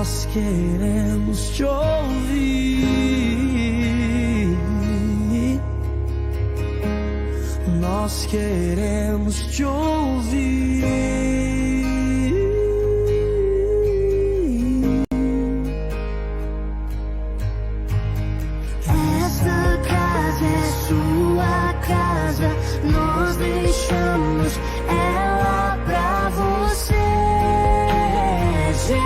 nós queremos te ouvir. Nós queremos te ouvir. Essa casa é sua casa, nós deixamos ela pra você, Jesus.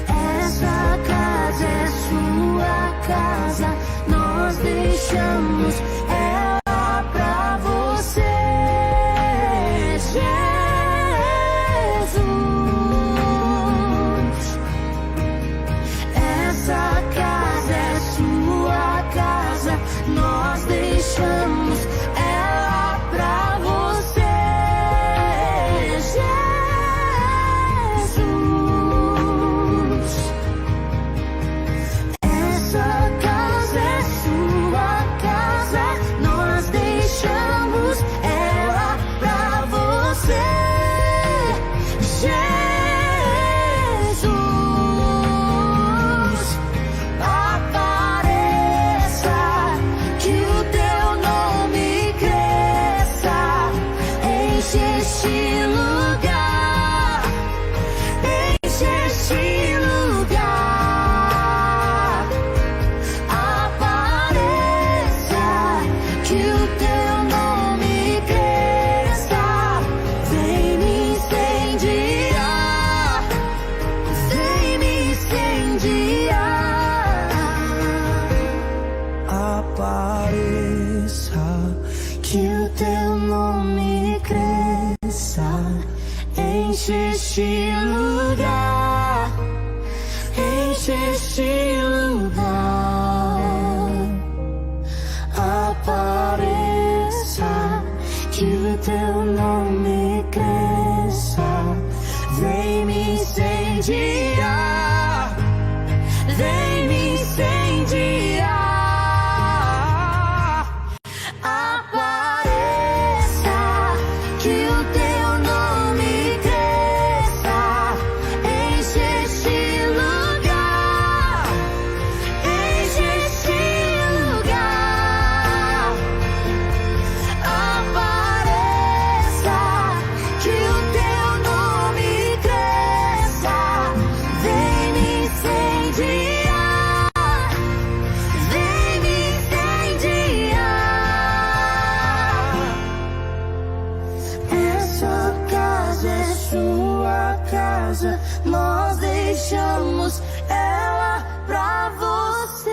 Essa casa é sua casa, nós deixamos ela pra você, Jesus. Essa casa é sua casa, nós deixamos ela pra você, Jesus. Essa casa é sua casa, nós deixamos ela pra você, Jesus. Apareça, que o teu nome cresça, enche este lugar, enche este lugar. Apareça, que o teu nome cresça, vem me incendiar, vem me incendiar. Apareça, Que o teu nome cresça, enche este lugar, enche este lugar. Apareça, que o teu nome cresça, vem me incendiar, vem me incendiar. Apareça, que o teu nome cresça, enche este lugar, enche este lugar. Apareça, que o teu nome cresça, vem me incendiar, vem me incendiar. Essa casa é sua casa, nós deixamos ela pra você.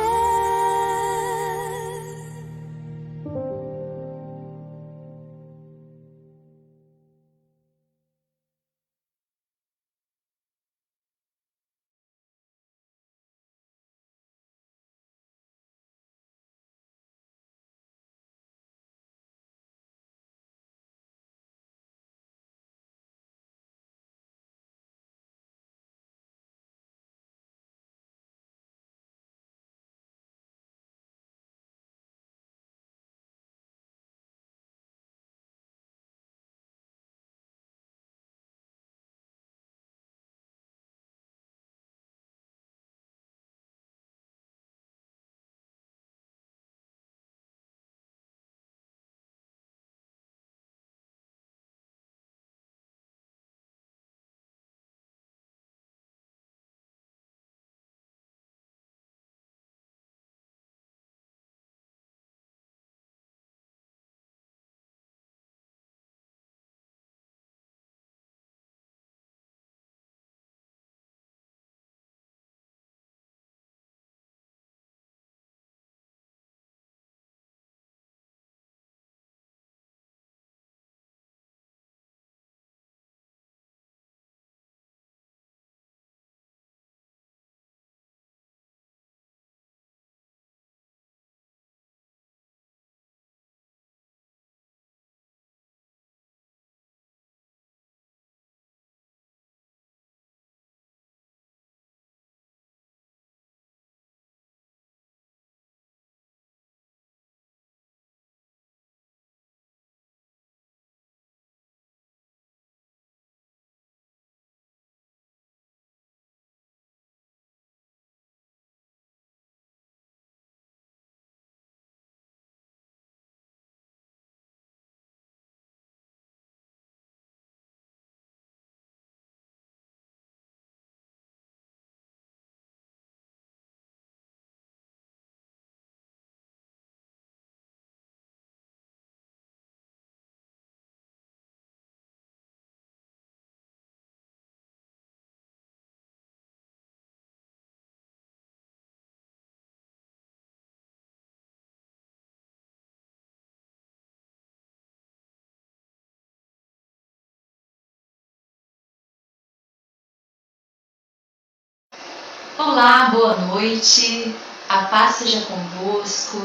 Olá, boa noite, a paz seja convosco.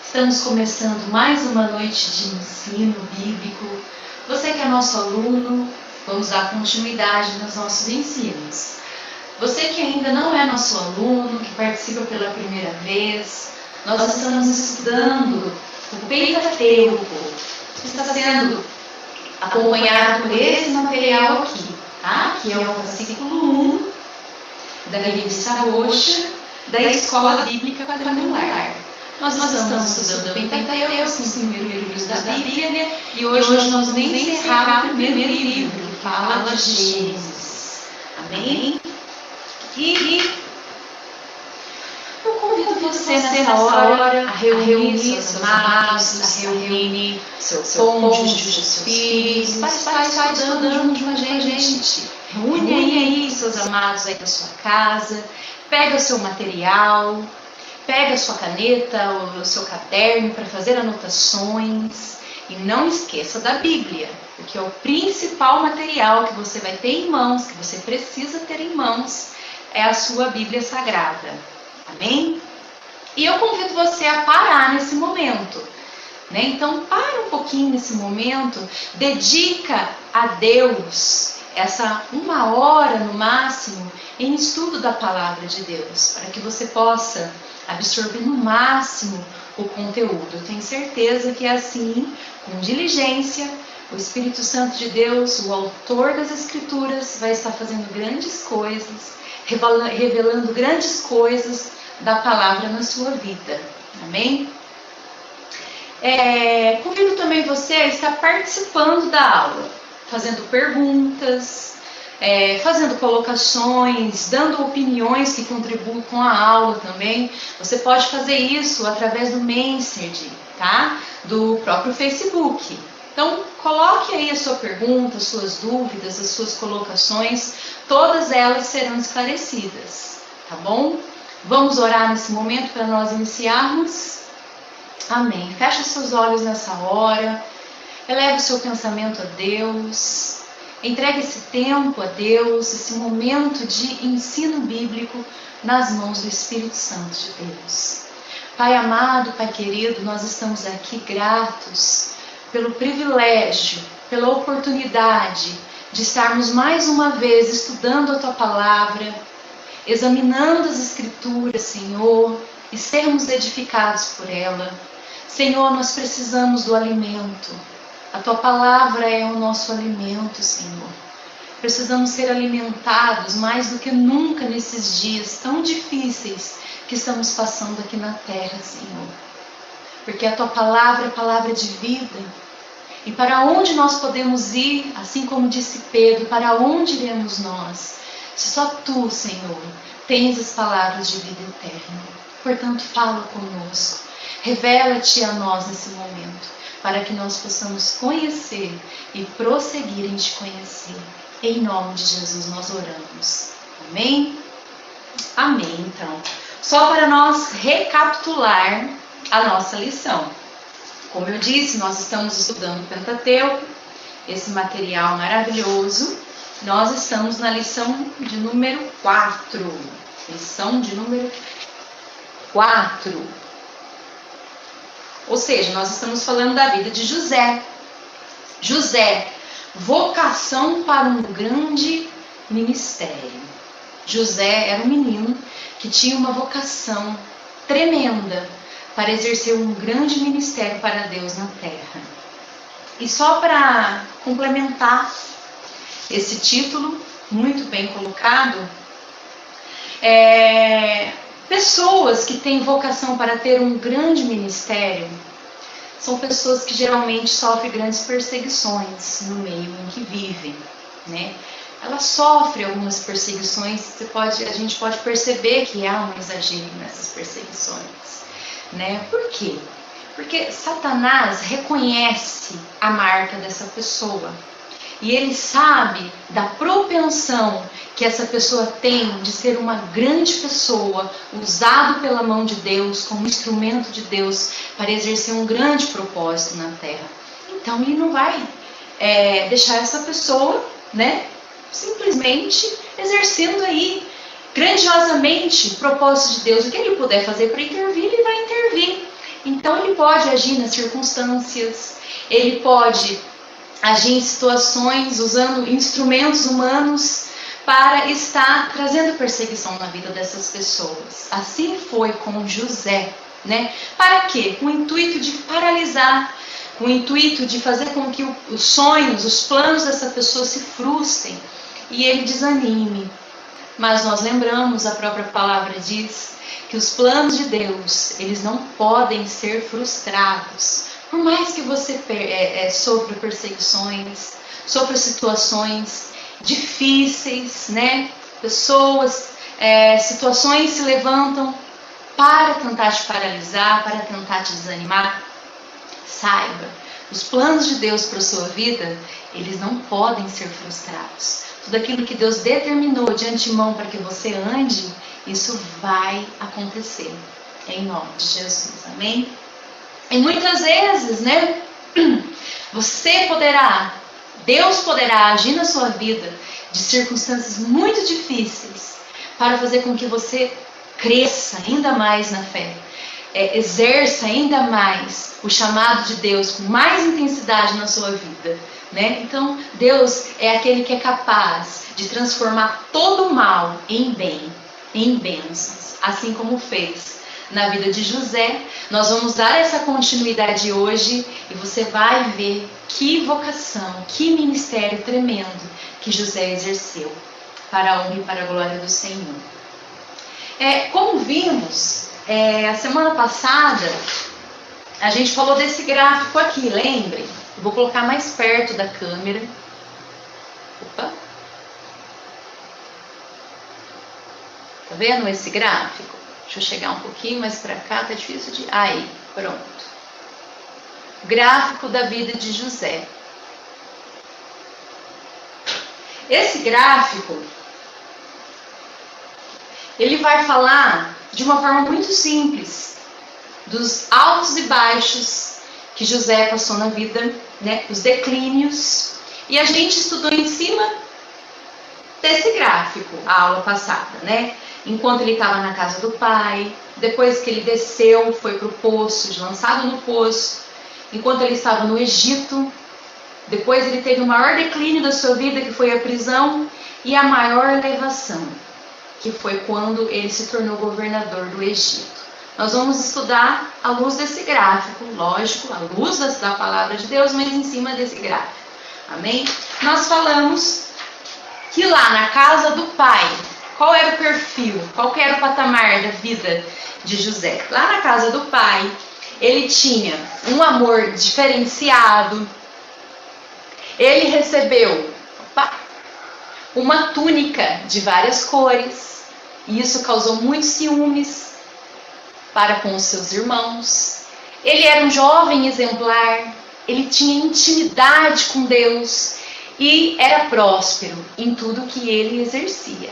Estamos começando mais uma noite de ensino bíblico. Você que é nosso aluno, vamos dar continuidade nos nossos ensinos. Você que ainda não é nosso aluno, que participa pela primeira vez, nós estamos estudando o Pentateuco, que está sendo acompanhado por esse material aqui, tá? Que é o fascículo 1 da revista roxa da Escola Bíblica Quadrangular. Nós estamos estudando o Pentateuco, os 5 primeiros livros da Bíblia, e hoje nós vamos encerrar o primeiro livro, que fala de Gênesis. Amém? E eu convido você nessa hora a reunir seus amados, a reunir seu cônjuge, seus filhos, para estar estudando junto com a gente. Reúne aí seus amados aí da sua casa, pega o seu material, pega a sua caneta, o seu caderno para fazer anotações e não esqueça da Bíblia, porque é o principal material que você vai ter em mãos, que você precisa ter em mãos, é a sua Bíblia Sagrada. Amém? E eu convido você a parar nesse momento, né? Então, para um pouquinho nesse momento, dedica a Deus essa 1 hora no máximo em estudo da Palavra de Deus, para que você possa absorver no máximo o conteúdo. Eu tenho certeza que é assim, com diligência, o Espírito Santo de Deus, o autor das Escrituras, vai estar fazendo grandes coisas, revelando grandes coisas da palavra na sua vida. Amém? Convido também você a estar participando da aula, fazendo perguntas, fazendo colocações, dando opiniões que contribuem com a aula também. Você pode fazer isso através do Messenger, tá? Do próprio Facebook. Então, coloque aí a sua pergunta, as suas dúvidas, as suas colocações, todas elas serão esclarecidas, tá bom? Vamos orar nesse momento para nós iniciarmos? Amém. Feche seus olhos nessa hora, eleve o seu pensamento a Deus, entregue esse tempo a Deus, esse momento de ensino bíblico nas mãos do Espírito Santo de Deus. Pai amado, Pai querido, nós estamos aqui gratos pelo privilégio, pela oportunidade de estarmos mais uma vez estudando a Tua Palavra, examinando as Escrituras, Senhor, e sermos edificados por ela. Senhor, nós precisamos do alimento. A Tua Palavra é o nosso alimento, Senhor. Precisamos ser alimentados mais do que nunca nesses dias tão difíceis que estamos passando aqui na terra, Senhor. Porque a Tua Palavra é palavra de vida. E para onde nós podemos ir, assim como disse Pedro, para onde iremos nós? Se só Tu, Senhor, tens as palavras de vida eterna. Portanto, fala conosco. Revela-te a nós nesse momento, para que nós possamos conhecer e prosseguir em Te conhecer. Em nome de Jesus nós oramos. Amém? Amém, então. Só para nós recapitular a nossa lição. Como eu disse, nós estamos estudando o Pentateuco, esse material maravilhoso. Nós estamos na lição de número 4. Lição de número 4. Ou seja, nós estamos falando da vida de José. José, vocação para um grande ministério. José era um menino que tinha uma vocação tremenda para exercer um grande ministério para Deus na terra. E só para complementar esse título, muito bem colocado, pessoas que têm vocação para ter um grande ministério são pessoas que geralmente sofrem grandes perseguições no meio em que vivem, né? Elas sofrem algumas perseguições, a gente pode perceber que há um exagero nessas perseguições, né? Por quê? Porque Satanás reconhece a marca dessa pessoa. E ele sabe da propensão que essa pessoa tem de ser uma grande pessoa, usado pela mão de Deus, como instrumento de Deus, para exercer um grande propósito na terra. Então ele não vai deixar essa pessoa, né, simplesmente exercendo aí grandiosamente o propósito de Deus. O que Ele puder fazer para intervir, Ele vai intervir. Então Ele pode agir nas circunstâncias, Ele pode agir em situações usando instrumentos humanos para estar trazendo perseguição na vida dessas pessoas. Assim foi com José, né? Para quê? Com o intuito de paralisar, com o intuito de fazer com que os sonhos, os planos dessa pessoa se frustrem e ele desanime. Mas nós lembramos, a própria palavra diz, que os planos de Deus, eles não podem ser frustrados. Por mais que você sofra perseguições, sofra situações difíceis, né? Pessoas, situações se levantam para tentar te paralisar, para tentar te desanimar. Saiba, os planos de Deus para a sua vida, eles não podem ser frustrados. Tudo aquilo que Deus determinou de antemão para que você ande, isso vai acontecer. Em nome de Jesus, amém? E muitas vezes, né? Deus poderá agir na sua vida de circunstâncias muito difíceis para fazer com que você cresça ainda mais na fé, exerça ainda mais o chamado de Deus com mais intensidade na sua vida, né? Então, Deus é aquele que é capaz de transformar todo o mal em bem, em bênçãos, assim como fez na vida de José. Nós vamos dar essa continuidade hoje e você vai ver que vocação, que ministério tremendo que José exerceu para a honra e para a glória do Senhor. Como vimos, a semana passada, a gente falou desse gráfico aqui, lembrem? Eu vou colocar mais perto da câmera. Opa! Tá vendo esse gráfico? Deixa eu chegar um pouquinho mais para cá, tá difícil de... Aí, pronto. Gráfico da vida de José. Esse gráfico, ele vai falar de uma forma muito simples dos altos e baixos que José passou na vida, né? Os declínios. E a gente estudou em cima desse gráfico a aula passada, né? Enquanto ele estava na casa do pai, depois que ele desceu, foi para o poço, lançado no poço, enquanto ele estava no Egito, depois ele teve o maior declínio da sua vida, que foi a prisão, e a maior elevação, que foi quando ele se tornou governador do Egito. Nós vamos estudar à luz desse gráfico, lógico, à luz da palavra de Deus, mas em cima desse gráfico. Amém? Nós falamos que lá na casa do pai, qual era o perfil, qual era o patamar da vida de José? Lá na casa do pai, ele tinha um amor diferenciado, ele recebeu uma túnica de várias cores, e isso causou muitos ciúmes para com os seus irmãos. Ele era um jovem exemplar, ele tinha intimidade com Deus e era próspero em tudo que ele exercia.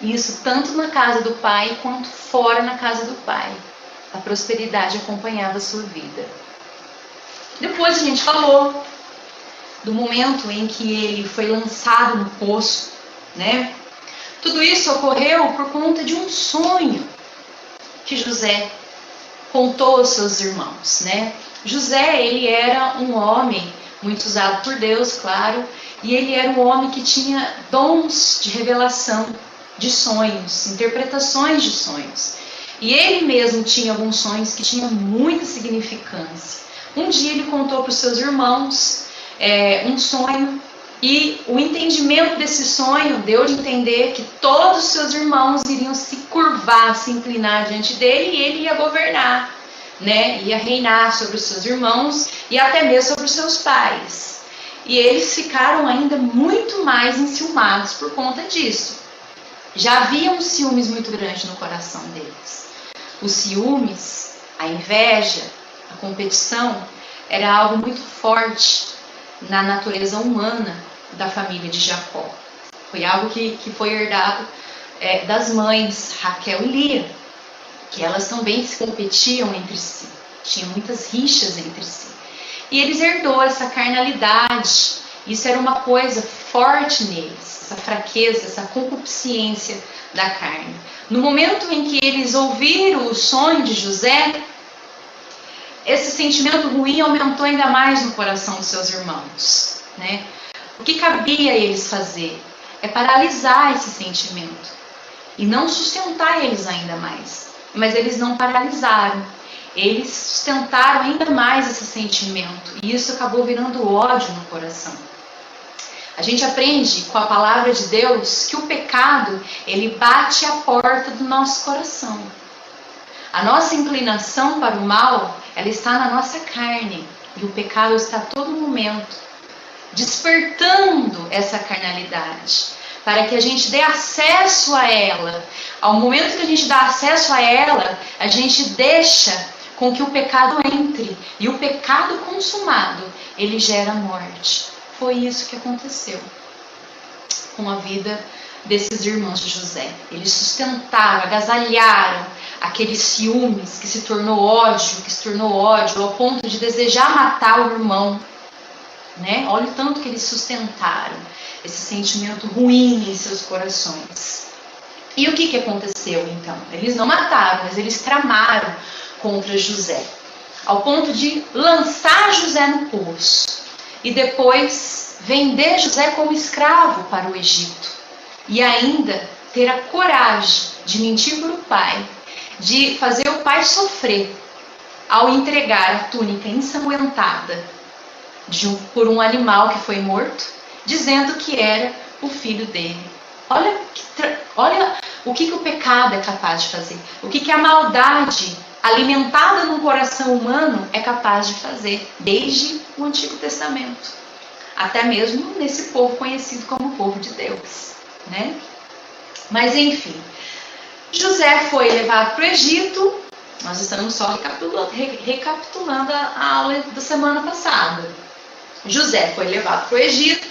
Isso tanto na casa do pai quanto fora na casa do pai. A prosperidade acompanhava a sua vida. Depois a gente falou do momento em que ele foi lançado no poço, né? Tudo isso ocorreu por conta de um sonho que José contou aos seus irmãos, né? José, ele era um homem muito usado por Deus, claro, e ele era um homem que tinha dons de revelação de sonhos, interpretações de sonhos. E ele mesmo tinha alguns sonhos que tinham muita significância. Um dia ele contou para os seus irmãos um sonho, e o entendimento desse sonho deu de entender que todos os seus irmãos iriam se curvar, se inclinar diante dele, e ele ia governar, né? Ia reinar sobre os seus irmãos e até mesmo sobre os seus pais. E eles ficaram ainda muito mais enciumados por conta disso. Já havia um ciúmes muito grande no coração deles. Os ciúmes, a inveja, a competição, era algo muito forte na natureza humana da família de Jacó. Foi algo que foi herdado das mães Raquel e Lia, que elas também se competiam entre si, tinham muitas rixas entre si. E eles herdou essa carnalidade. Isso era uma coisa forte neles, essa fraqueza, essa concupiscência da carne. No momento em que eles ouviram o sonho de José, esse sentimento ruim aumentou ainda mais no coração dos seus irmãos, né? O que cabia a eles fazer é paralisar esse sentimento e não sustentar eles ainda mais. Mas eles não paralisaram, eles sustentaram ainda mais esse sentimento e isso acabou virando ódio no coração. A gente aprende com a palavra de Deus que o pecado, ele bate à porta do nosso coração. A nossa inclinação para o mal, ela está na nossa carne. E o pecado está a todo momento despertando essa carnalidade. Para que a gente dê acesso a ela. Ao momento que a gente dá acesso a ela, a gente deixa com que o pecado entre. E o pecado consumado, ele gera morte. Foi isso que aconteceu com a vida desses irmãos de José. Eles sustentaram, agasalharam aqueles ciúmes que se tornou ódio ao ponto de desejar matar o irmão, né? Olha o tanto que eles sustentaram esse sentimento ruim em seus corações. E o que aconteceu então? Eles não mataram, mas eles tramaram contra José, ao ponto de lançar José no poço e depois vender José como escravo para o Egito. E ainda ter a coragem de mentir para o pai, de fazer o pai sofrer ao entregar a túnica ensanguentada por um animal que foi morto, dizendo que era o filho dele. Olha o que o pecado é capaz de fazer, o que a maldade alimentada no coração humano é capaz de fazer, desde o Antigo Testamento, até mesmo nesse povo conhecido como povo de Deus, né? Mas enfim, José foi levado para o Egito. Nós estamos só recapitulando a aula da semana passada. José foi levado para o Egito,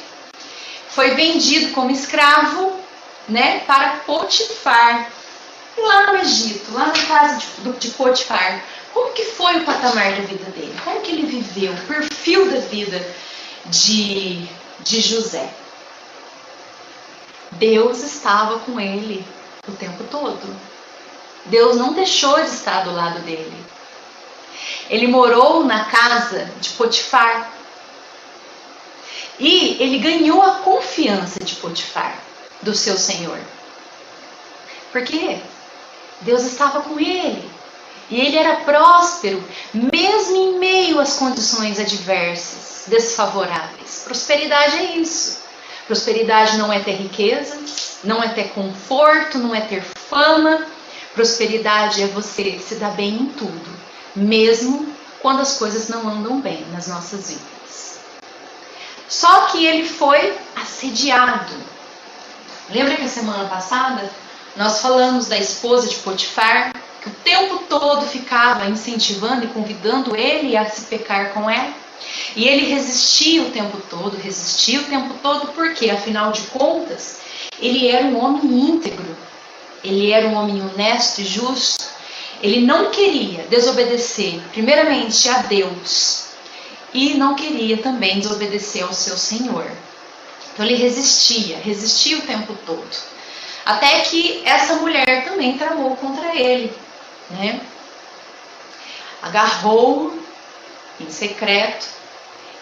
foi vendido como escravo, né, para Potifar. E lá no Egito, lá na casa de Potifar, como que foi o patamar da vida dele? Como que ele viveu? O perfil da vida de José? Deus estava com ele o tempo todo. Deus não deixou de estar do lado dele. Ele morou na casa de Potifar. E ele ganhou a confiança de Potifar, do seu senhor. Por quê? Deus estava com ele. E ele era próspero, mesmo em meio às condições adversas, desfavoráveis. Prosperidade é isso. Prosperidade não é ter riqueza, não é ter conforto, não é ter fama. Prosperidade é você se dar bem em tudo, mesmo quando as coisas não andam bem nas nossas vidas. Só que ele foi assediado. Lembra que a semana passada nós falamos da esposa de Potifar, que o tempo todo ficava incentivando e convidando ele a se pecar com ela? E ele resistia o tempo todo, porque, afinal de contas, ele era um homem íntegro, ele era um homem honesto e justo. Ele não queria desobedecer, primeiramente, a Deus, e não queria também desobedecer ao seu Senhor. Então ele resistia o tempo todo. Até que essa mulher também tramou contra ele, né? Agarrou-o em secreto.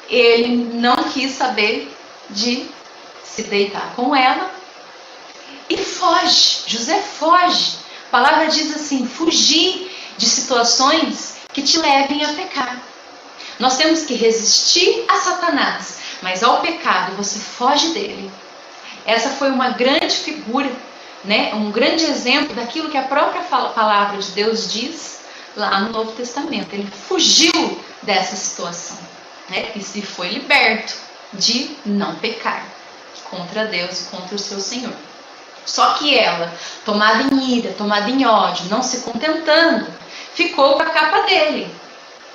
Ele não quis saber de se deitar com ela e foge. José foge. A palavra diz assim: fugir de situações que te levem a pecar. Nós temos que resistir a Satanás, mas ao pecado você foge dele. Essa foi uma grande figura, né? Um grande exemplo daquilo que a própria palavra de Deus diz lá no Novo Testamento. Ele fugiu dessa situação, né? E se foi liberto de não pecar contra Deus e contra o seu Senhor. Só que ela, tomada em ira, tomada em ódio, não se contentando, ficou com a capa dele.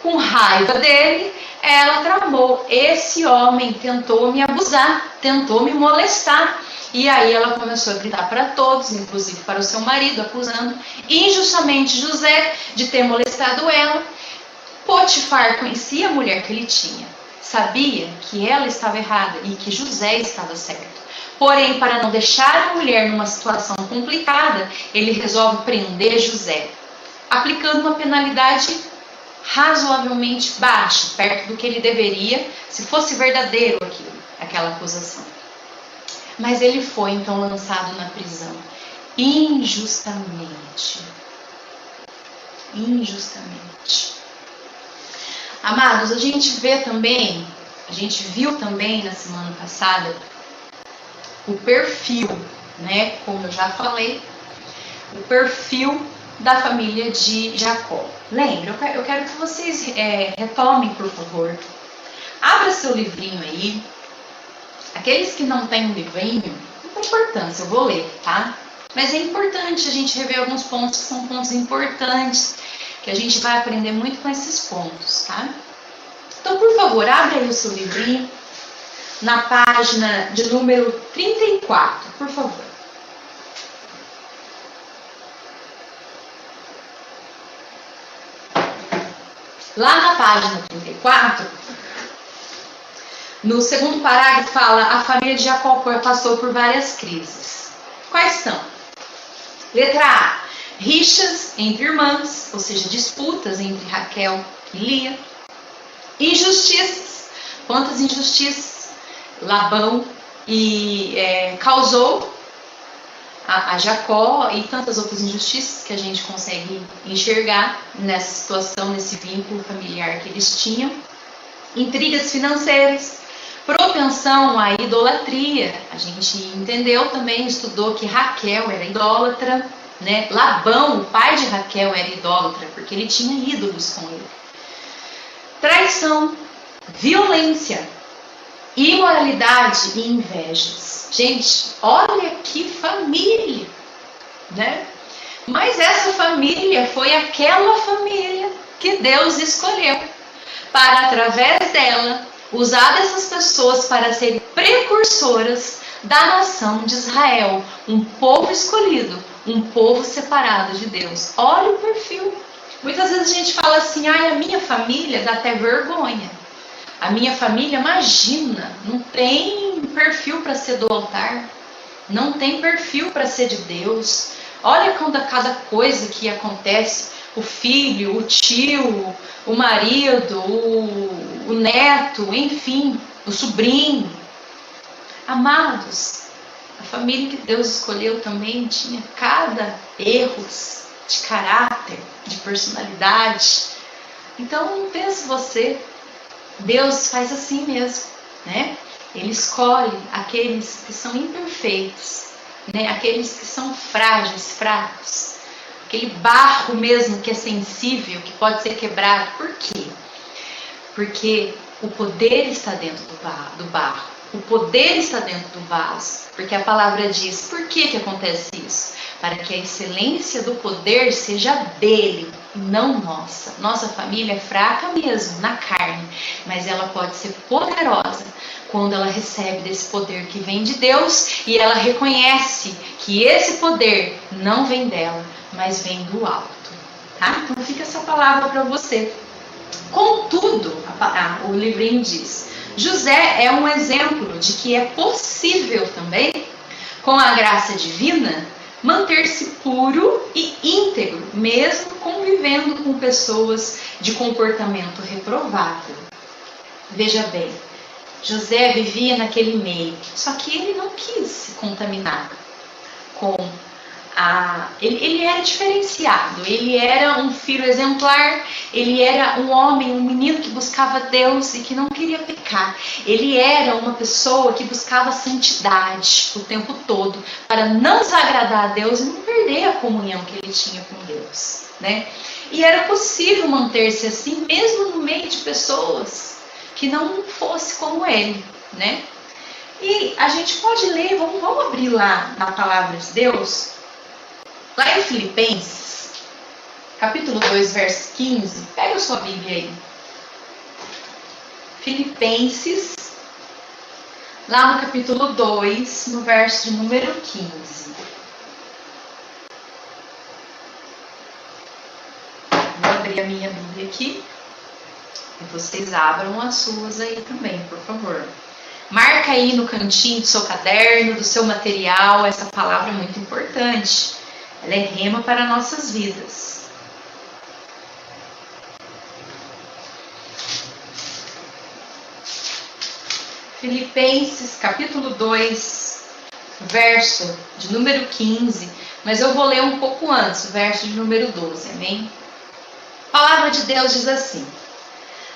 Com raiva dele, ela tramou: esse homem tentou me abusar, tentou me molestar. E aí ela começou a gritar para todos, inclusive para o seu marido, acusando injustamente José de ter molestado ela. Potifar conhecia a mulher que ele tinha, sabia que ela estava errada e que José estava certo. Porém, para não deixar a mulher numa situação complicada, ele resolve prender José, aplicando uma penalidade razoavelmente baixa, perto do que ele deveria, se fosse verdadeiro aquela acusação. Mas ele foi então lançado na prisão, injustamente. Injustamente. Amados, a gente viu também na semana passada o perfil, né? Como eu já falei, o perfil da família de Jacó. Lembra, eu quero que vocês retomem, por favor. Abra seu livrinho aí. Aqueles que não têm um livrinho, não tem importância, eu vou ler, tá? Mas é importante a gente rever alguns pontos que são pontos importantes, que a gente vai aprender muito com esses pontos, tá? Então, por favor, abra aí o seu livrinho na página de número 34, por favor. Lá na página 34, no segundo parágrafo fala: a família de Jacó passou por várias crises. Quais são? Letra A: rixas entre irmãs, ou seja, disputas entre Raquel e Lia. Injustiças. Quantas injustiças Labão causou a Jacó, e tantas outras injustiças que a gente consegue enxergar nessa situação, nesse vínculo familiar que eles tinham. Intrigas financeiras, propensão à idolatria. A gente entendeu também, estudou que Raquel era idólatra, né? Labão, o pai de Raquel, era idólatra, porque ele tinha ídolos com ele. Traição, violência, imoralidade e invejas. Gente, olha que família, né? Mas essa família foi aquela família que Deus escolheu para, através dela, usar dessas pessoas para serem precursoras da nação de Israel, um povo escolhido, um povo separado de Deus. Olha o perfil. Muitas vezes a gente fala assim: ai, a minha família dá até vergonha. A minha família, imagina, não tem perfil para ser do altar, não tem perfil para ser de Deus. Olha cada coisa que acontece, o filho, o tio, o marido, o neto, enfim, o sobrinho. Amados, a família que Deus escolheu também tinha cada erros de caráter, de personalidade. Então não pense você, Deus faz assim mesmo, né? Ele escolhe aqueles que são imperfeitos, né? Aqueles que são frágeis, fracos, aquele barro mesmo que é sensível, que pode ser quebrado. Por quê? Porque o poder está dentro do barro, o poder está dentro do vaso, porque a palavra diz: por que acontece isso? Para que a excelência do poder seja dele, não nossa. Nossa família é fraca mesmo, na carne, mas ela pode ser poderosa quando ela recebe desse poder que vem de Deus e ela reconhece que esse poder não vem dela, mas vem do alto, tá? Então fica essa palavra para você. Contudo, o livrinho diz: José é um exemplo de que é possível também, com a graça divina, manter-se puro e íntegro, mesmo convivendo com pessoas de comportamento reprovável. Veja bem, José vivia naquele meio, só que ele não quis se contaminar com ele era diferenciado, ele era um filho exemplar, ele era um homem, um menino que buscava Deus e que não queria pecar. Ele era uma pessoa que buscava santidade o tempo todo, para não desagradar a Deus e não perder a comunhão que ele tinha com Deus, né? E era possível manter-se assim, mesmo no meio de pessoas que não fosse como ele, né? E a gente pode ler, vamos abrir lá na palavra de Deus, lá em Filipenses, capítulo 2, verso 15. Pega a sua Bíblia aí. Filipenses, lá no capítulo 2, no verso de número 15. Vou abrir a minha Bíblia aqui. E vocês abram as suas aí também, por favor. Marca aí no cantinho do seu caderno, do seu material, essa palavra é muito importante. Ela é rema para nossas vidas. Filipenses capítulo 2, verso de número 15, mas eu vou ler um pouco antes, o verso de número 12, amém? A palavra de Deus diz assim: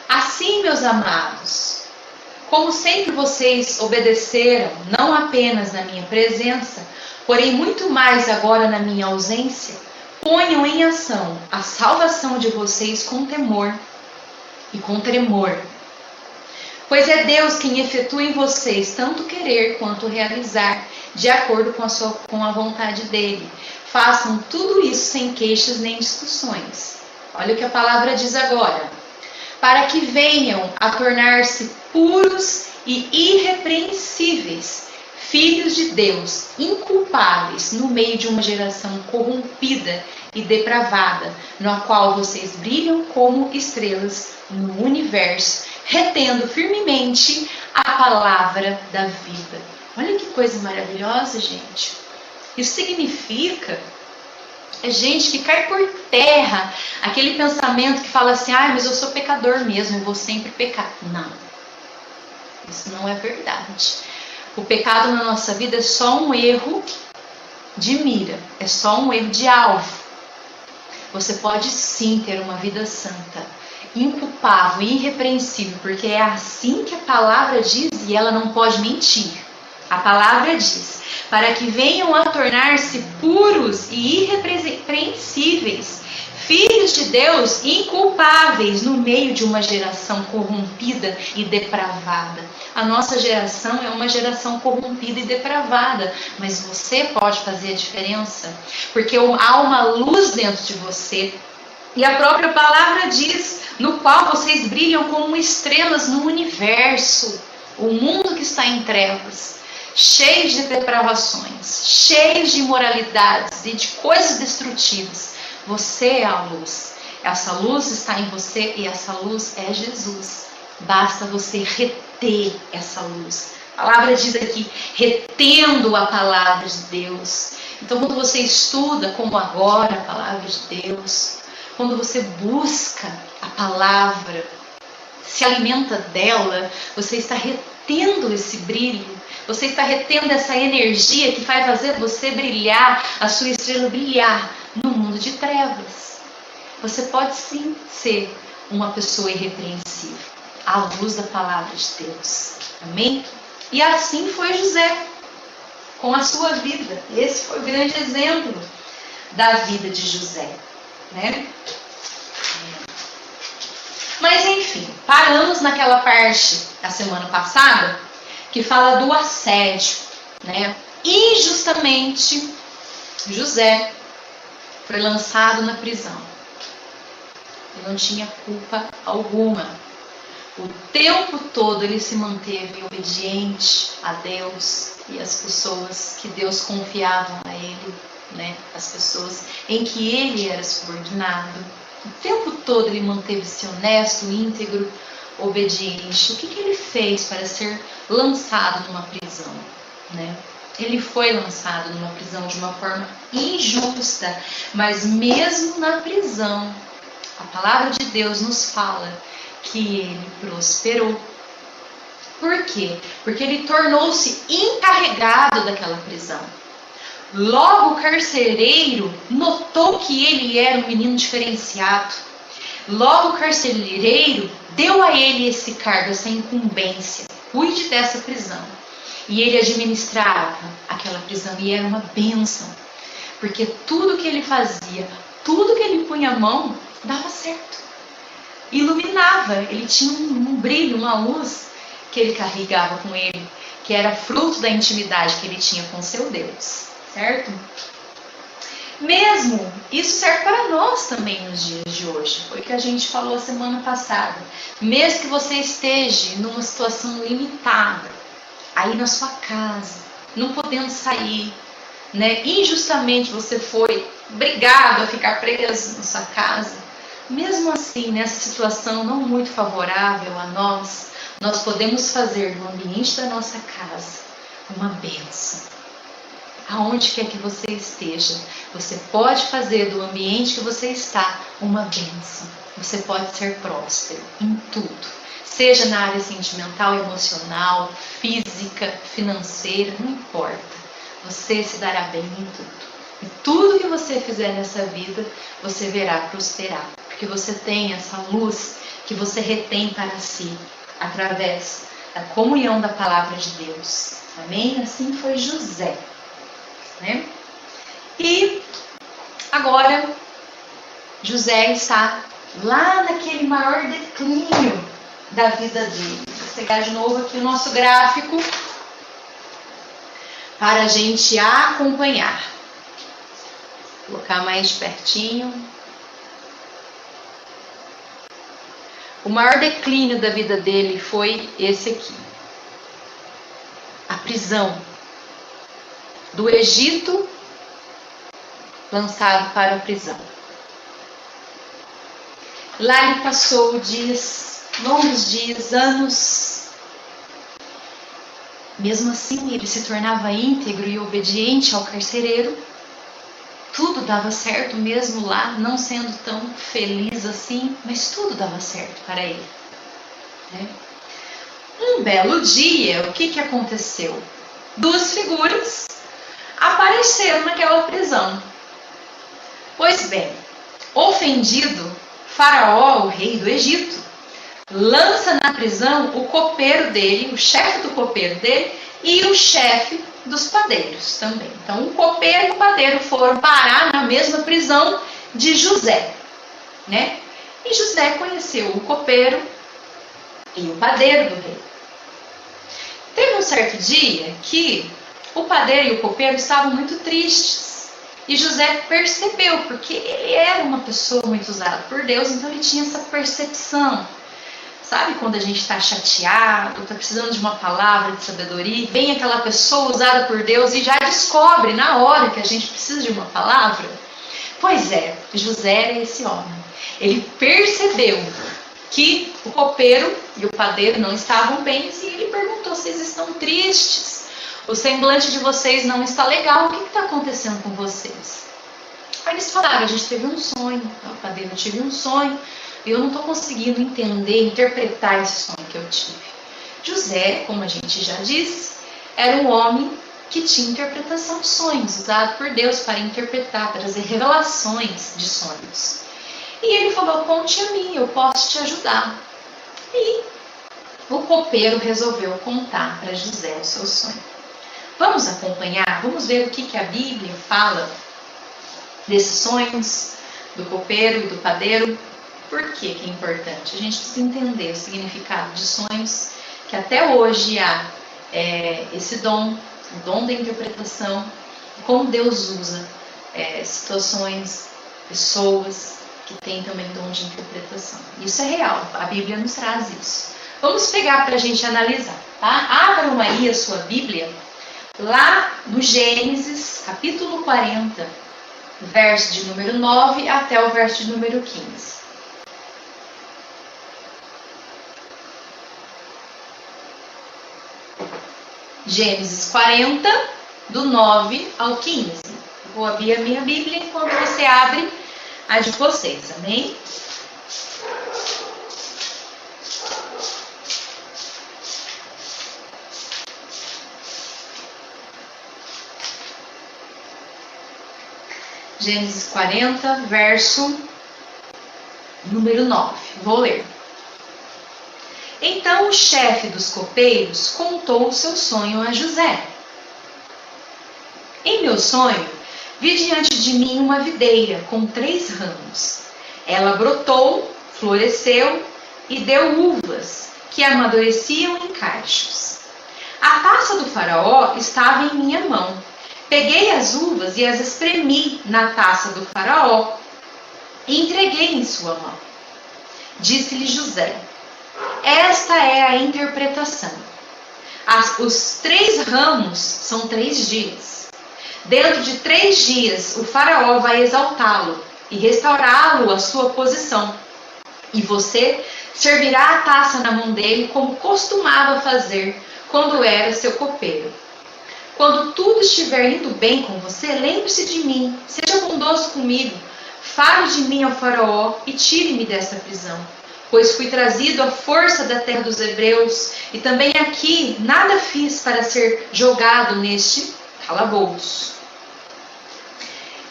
assim, meus amados, como sempre vocês obedeceram, não apenas na minha presença, porém muito mais agora na minha ausência, ponham em ação a salvação de vocês com temor e com tremor. Pois é Deus quem efetua em vocês tanto querer quanto realizar, de acordo com a vontade dele. Façam tudo isso sem queixas nem discussões. Olha o que a palavra diz agora. Para que venham a tornar-se puros e irrepreensíveis, filhos de Deus, inculpáveis no meio de uma geração corrompida e depravada, na qual vocês brilham como estrelas no universo, retendo firmemente a palavra da vida. Olha que coisa maravilhosa, gente. Isso significa a gente ficar por terra aquele pensamento que fala assim: ah, mas eu sou pecador mesmo, eu vou sempre pecar. Não, isso não é verdade. O pecado na nossa vida é só um erro de mira, é só um erro de alvo. Você pode sim ter uma vida santa, inculpável, irrepreensível, porque é assim que a palavra diz e ela não pode mentir. A palavra diz: para que venham a tornar-se puros e irrepreensíveis, filhos de Deus, inculpáveis no meio de uma geração corrompida e depravada. A nossa geração é uma geração corrompida e depravada, mas você pode fazer a diferença, porque há uma luz dentro de você. E a própria palavra diz, no qual vocês brilham como estrelas no universo. O mundo que está em trevas, cheio de depravações, cheio de imoralidades e de coisas destrutivas. Você é a luz. Essa luz está em você e essa luz é Jesus. Basta você reter essa luz. A palavra diz aqui, retendo a palavra de Deus. Então, quando você estuda, como agora, a palavra de Deus, quando você busca a palavra, se alimenta dela, você está retendo esse brilho, você está retendo essa energia que vai fazer você brilhar, a sua estrela brilhar no mundo de trevas. Você pode sim ser uma pessoa irrepreensível, à luz da palavra de Deus. Amém? E assim foi José, com a sua vida. Esse foi o grande exemplo da vida de José, né? Mas enfim, paramos naquela parte da semana passada que fala do assédio, né? Injustamente, José foi lançado na prisão. Ele não tinha culpa alguma. O tempo todo ele se manteve obediente a Deus e às pessoas que Deus confiava a ele, né? As pessoas em que ele era subordinado. O tempo todo ele manteve-se honesto, íntegro, obediente. O que ele fez para ser lançado numa prisão, né? Ele foi lançado numa prisão de uma forma injusta, mas mesmo na prisão, a palavra de Deus nos fala que ele prosperou. Por quê? Porque ele tornou-se encarregado daquela prisão. Logo o carcereiro notou que ele era um menino diferenciado. Logo o carcereiro deu a ele esse cargo, essa incumbência. Cuide dessa prisão. E ele administrava aquela prisão e era uma bênção. Porque tudo que ele fazia, tudo que ele punha a mão, dava certo. Iluminava, ele tinha um brilho, uma luz que ele carregava com ele, que era fruto da intimidade que ele tinha com seu Deus, certo? Mesmo, isso serve para nós também nos dias de hoje, foi o que a gente falou a semana passada. Mesmo que você esteja numa situação limitada, aí na sua casa, não podendo sair, né? Injustamente você foi obrigado a ficar preso na sua casa. Mesmo assim, nessa situação não muito favorável a nós nós podemos fazer do ambiente da nossa casa uma bênção. Aonde quer que você esteja, você pode fazer do ambiente que você está uma bênção. Você pode ser próspero em tudo. Seja na área sentimental, emocional, física, financeira, não importa. Você se dará bem em tudo. E tudo que você fizer nessa vida, você verá prosperar. Porque você tem essa luz que você retém para si, através da comunhão da palavra de Deus. Amém? Assim foi José. Né? E agora, José está lá naquele maior declínio da vida dele. Vou pegar de novo aqui o nosso gráfico para a gente acompanhar. Vou colocar mais pertinho. O maior declínio da vida dele foi esse aqui. A prisão. Do Egito, lançado para a prisão. Lá ele passou dias, longos dias, anos. Mesmo assim, ele se tornava íntegro e obediente ao carcereiro. Tudo dava certo mesmo lá, não sendo tão feliz assim, mas tudo dava certo para ele. Né? Um belo dia, o que aconteceu? Duas figuras apareceram naquela prisão. Pois bem, ofendido, Faraó, o rei do Egito, lança na prisão o copeiro dele, o chefe do copeiro dele e o chefe dos padeiros também. Então, o copeiro e o padeiro foram parar na mesma prisão de José, né? E José conheceu o copeiro e o padeiro do rei. Teve um certo dia que o padeiro e o copeiro estavam muito tristes. E José percebeu, porque ele era uma pessoa muito usada por Deus, então ele tinha essa percepção. Sabe quando a gente está chateado, está precisando de uma palavra de sabedoria, vem aquela pessoa usada por Deus e já descobre na hora que a gente precisa de uma palavra? Pois é, José era esse homem. Ele percebeu que o copeiro e o padeiro não estavam bem e ele perguntou: vocês estão tristes? O semblante de vocês não está legal, o que está acontecendo com vocês? Aí eles falaram: a gente teve um sonho, o padeiro, eu tive um sonho, e eu não estou conseguindo entender, interpretar esse sonho que eu tive. José, como a gente já disse, era um homem que tinha interpretação de sonhos, usado por Deus para interpretar, trazer revelações de sonhos. E ele falou: conte a mim, eu posso te ajudar. E o copeiro resolveu contar para José o seu sonho. Vamos acompanhar, vamos ver o que a Bíblia fala desses sonhos do copeiro e do padeiro. Por que é importante? A gente precisa entender o significado de sonhos, que até hoje há esse dom, o dom da interpretação, como Deus usa situações, pessoas que têm também dom de interpretação. Isso é real, a Bíblia nos traz isso. Vamos pegar para a gente analisar, tá? Abram aí a sua Bíblia, lá no Gênesis, capítulo 40, verso de número 9 até o verso de número 15. Gênesis 40, do 9 ao 15. Vou abrir a minha Bíblia enquanto você abre a de vocês, amém? Gênesis 40, verso número 9. Vou ler. Então o chefe dos copeiros contou o seu sonho a José. Em meu sonho, vi diante de mim uma videira com 3 ramos. Ela brotou, floresceu e deu uvas, que amadureciam em cachos. A taça do faraó estava em minha mão. Peguei as uvas e as espremi na taça do faraó e entreguei em sua mão. Disse-lhe José: esta é a interpretação. Os 3 ramos são 3 dias. Dentro de 3 dias, o faraó vai exaltá-lo e restaurá-lo à sua posição. E você Servirá a taça na mão dele como costumava fazer quando era seu copeiro. Quando tudo estiver indo bem com você, lembre-se de mim, seja bondoso comigo, fale de mim ao faraó e tire-me dessa prisão, pois fui trazido à força da terra dos hebreus e também aqui nada fiz para ser jogado neste calabouço.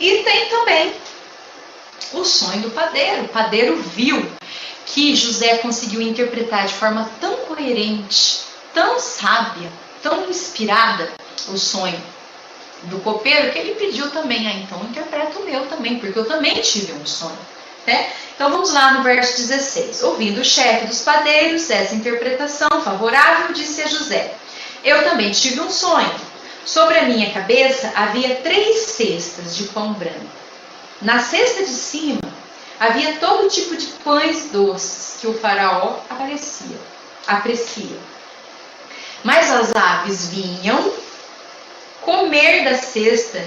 E tem também o sonho do padeiro. O padeiro viu que José conseguiu interpretar de forma tão coerente, tão sábia, tão inspirada o sonho do copeiro, que ele pediu também, então interpreta o meu também, porque eu também tive um sonho. Né? Então vamos lá no verso 16. Ouvindo o chefe dos padeiros essa interpretação favorável, disse a José: eu também tive um sonho. Sobre a minha cabeça havia 3 cestas de pão branco. Na cesta de cima havia todo tipo de pães doces que o faraó aprecia. Mas as aves vinham comer da cesta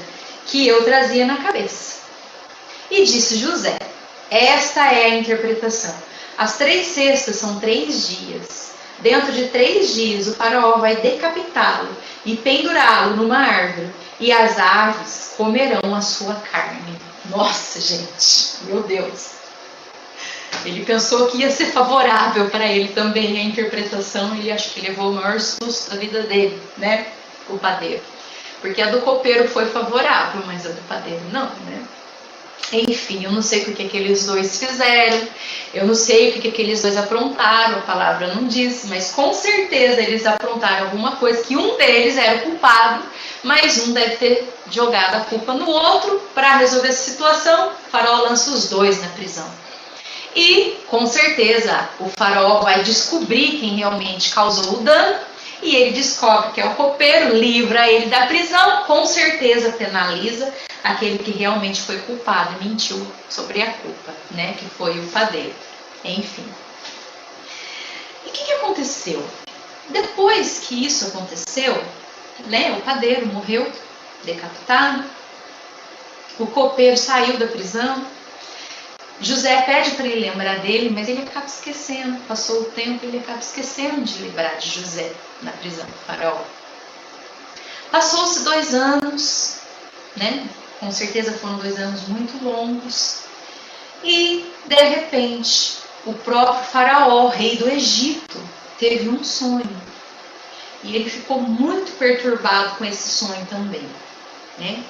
que eu trazia na cabeça. E disse José: esta é a interpretação. As 3 cestas são 3 dias. Dentro de 3 dias o faraó vai decapitá-lo e pendurá-lo numa árvore, e as aves comerão a sua carne. Nossa, gente, meu Deus. Ele pensou que ia ser favorável para ele também a interpretação, e acho que levou o maior susto da vida dele, né? O padeiro. Porque a do copeiro foi favorável, mas a do padeiro não, né? Enfim, eu não sei o que aqueles dois fizeram, eu não sei o que aqueles dois aprontaram, a palavra não diz, mas com certeza eles aprontaram alguma coisa, que um deles era o culpado, mas um deve ter jogado a culpa no outro. Para resolver essa situação, o faraó lança os dois na prisão. E, com certeza, o faraó vai descobrir quem realmente causou o dano, e ele descobre que é o copeiro, livra ele da prisão, com certeza penaliza aquele que realmente foi culpado e mentiu sobre a culpa, né? Que foi o padeiro. Enfim. E o que aconteceu? Depois que isso aconteceu, né? O padeiro morreu decapitado, o copeiro saiu da prisão. José pede para ele lembrar dele, mas ele acaba esquecendo. Passou o tempo e ele acaba esquecendo de lembrar de José na prisão do faraó. Passou-se 2 anos, né? Com certeza foram 2 anos muito longos. E, de repente, o próprio faraó, rei do Egito, teve um sonho. E ele ficou muito perturbado com esse sonho também, né?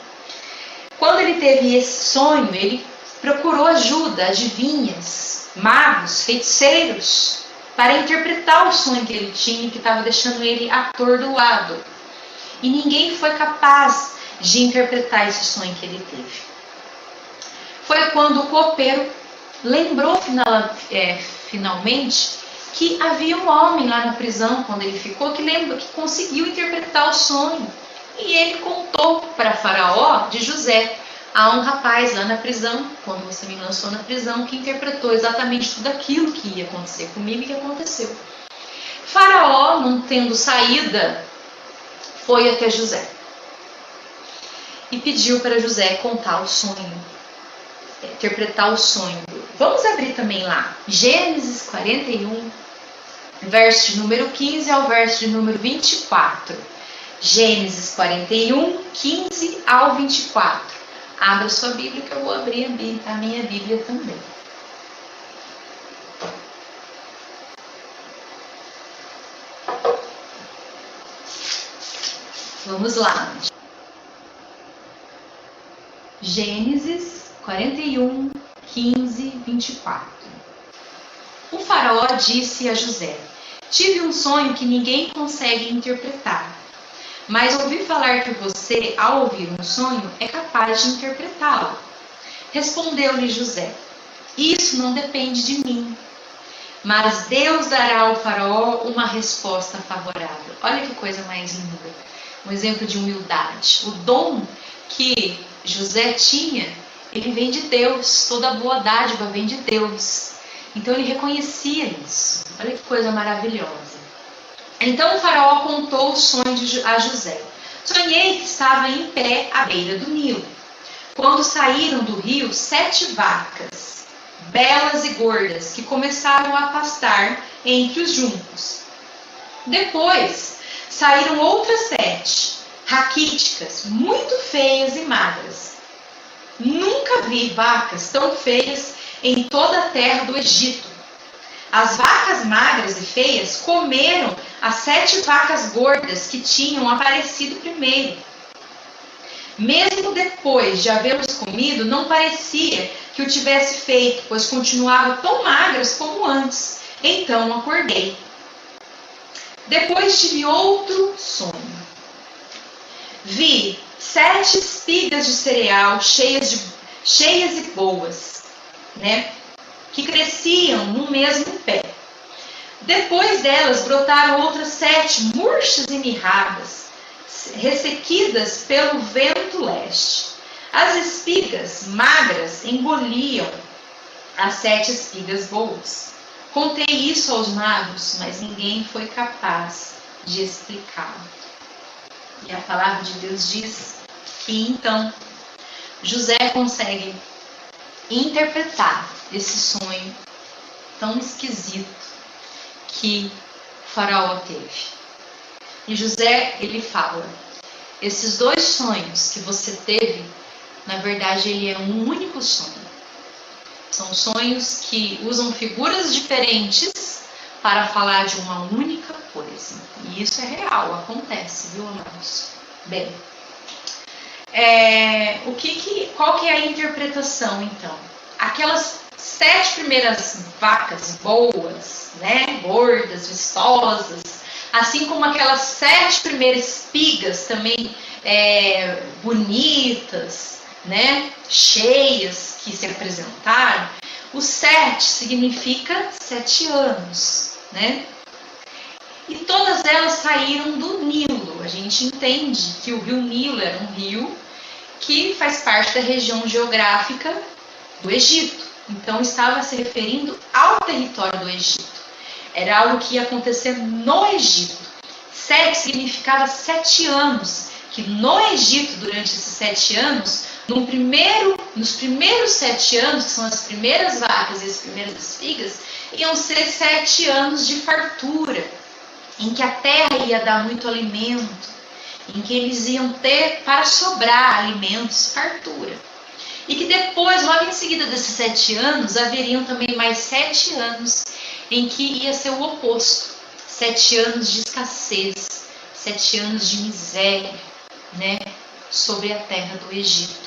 Quando ele teve esse sonho, ele procurou ajuda, adivinhas, magos, feiticeiros, para interpretar o sonho que ele tinha, que estava deixando ele atordoado. E ninguém foi capaz de interpretar esse sonho que ele teve. Foi quando o copeiro lembrou finalmente que havia um homem lá na prisão, quando ele ficou, que conseguiu interpretar o sonho. E ele contou para Faraó de José: há um rapaz lá na prisão, quando você me lançou na prisão, que interpretou exatamente tudo aquilo que ia acontecer comigo e que aconteceu. Faraó, não tendo saída, foi até José e pediu para José contar o sonho, interpretar o sonho. Vamos abrir também lá, Gênesis 41, verso de número 15 ao verso de número 24. Gênesis 41, 15 ao 24. Abra sua Bíblia que eu vou abrir a minha Bíblia também. Vamos lá. Gênesis 41, 15, 24. O faraó disse a José: tive um sonho que ninguém consegue interpretar. Mas ouvi falar que você, ao ouvir um sonho, é capaz de interpretá-lo. Respondeu-lhe José: isso não depende de mim, mas Deus dará ao faraó uma resposta favorável. Olha que coisa mais linda, um exemplo de humildade. O dom que José tinha, ele vem de Deus, toda boa dádiva vem de Deus. Então ele reconhecia isso. Olha que coisa maravilhosa. Então o faraó contou o sonho a José. Sonhei que estava em pé à beira do Nilo. Quando saíram do rio, 7 vacas belas e gordas, que começaram a pastar entre os juncos. Depois saíram outras 7, raquíticas, muito feias e magras. Nunca vi vacas tão feias em toda a terra do Egito. As vacas magras e feias comeram as 7 vacas gordas que tinham aparecido primeiro. Mesmo depois de havê-los comido, não parecia que o tivesse feito, pois continuavam tão magras como antes. Então acordei. Depois tive outro sonho. Vi 7 espigas de cereal cheias e boas, né? Que cresciam no mesmo pé. Depois delas brotaram outras 7 murchas e mirradas, ressequidas pelo vento leste. As espigas magras engoliam as 7 espigas boas. Contei isso aos magos, mas ninguém foi capaz de explicá-lo. E a palavra de Deus diz que então José consegue interpretar esse sonho tão esquisito que o faraó teve. E José, ele fala: esses 2 sonhos que você teve, na verdade, ele é um único sonho. São sonhos que usam figuras diferentes para falar de uma única coisa. E isso é real, acontece, viu, amados? Bem, qual que é a interpretação, então? Aquelas 7 primeiras vacas boas, né, gordas, vistosas, assim como aquelas 7 primeiras espigas também bonitas, né, cheias, que se apresentaram. O 7 significa 7 anos, né? E todas elas saíram do Nilo. A gente entende que o rio Nilo era um rio que faz parte da região geográfica do Egito. Então estava se referindo ao território do Egito. Era algo que ia acontecer no Egito. 7 significava 7 anos, que no Egito, durante esses 7 anos, nos primeiros 7 anos, que são as primeiras vacas e as primeiras espigas, iam ser 7 anos de fartura, em que a terra ia dar muito alimento, em que eles iam ter para sobrar alimentos, fartura. E que depois, logo em seguida desses 7 anos, haveriam também mais 7 anos em que ia ser o oposto. 7 anos de escassez, 7 anos de miséria, né, sobre a terra do Egito.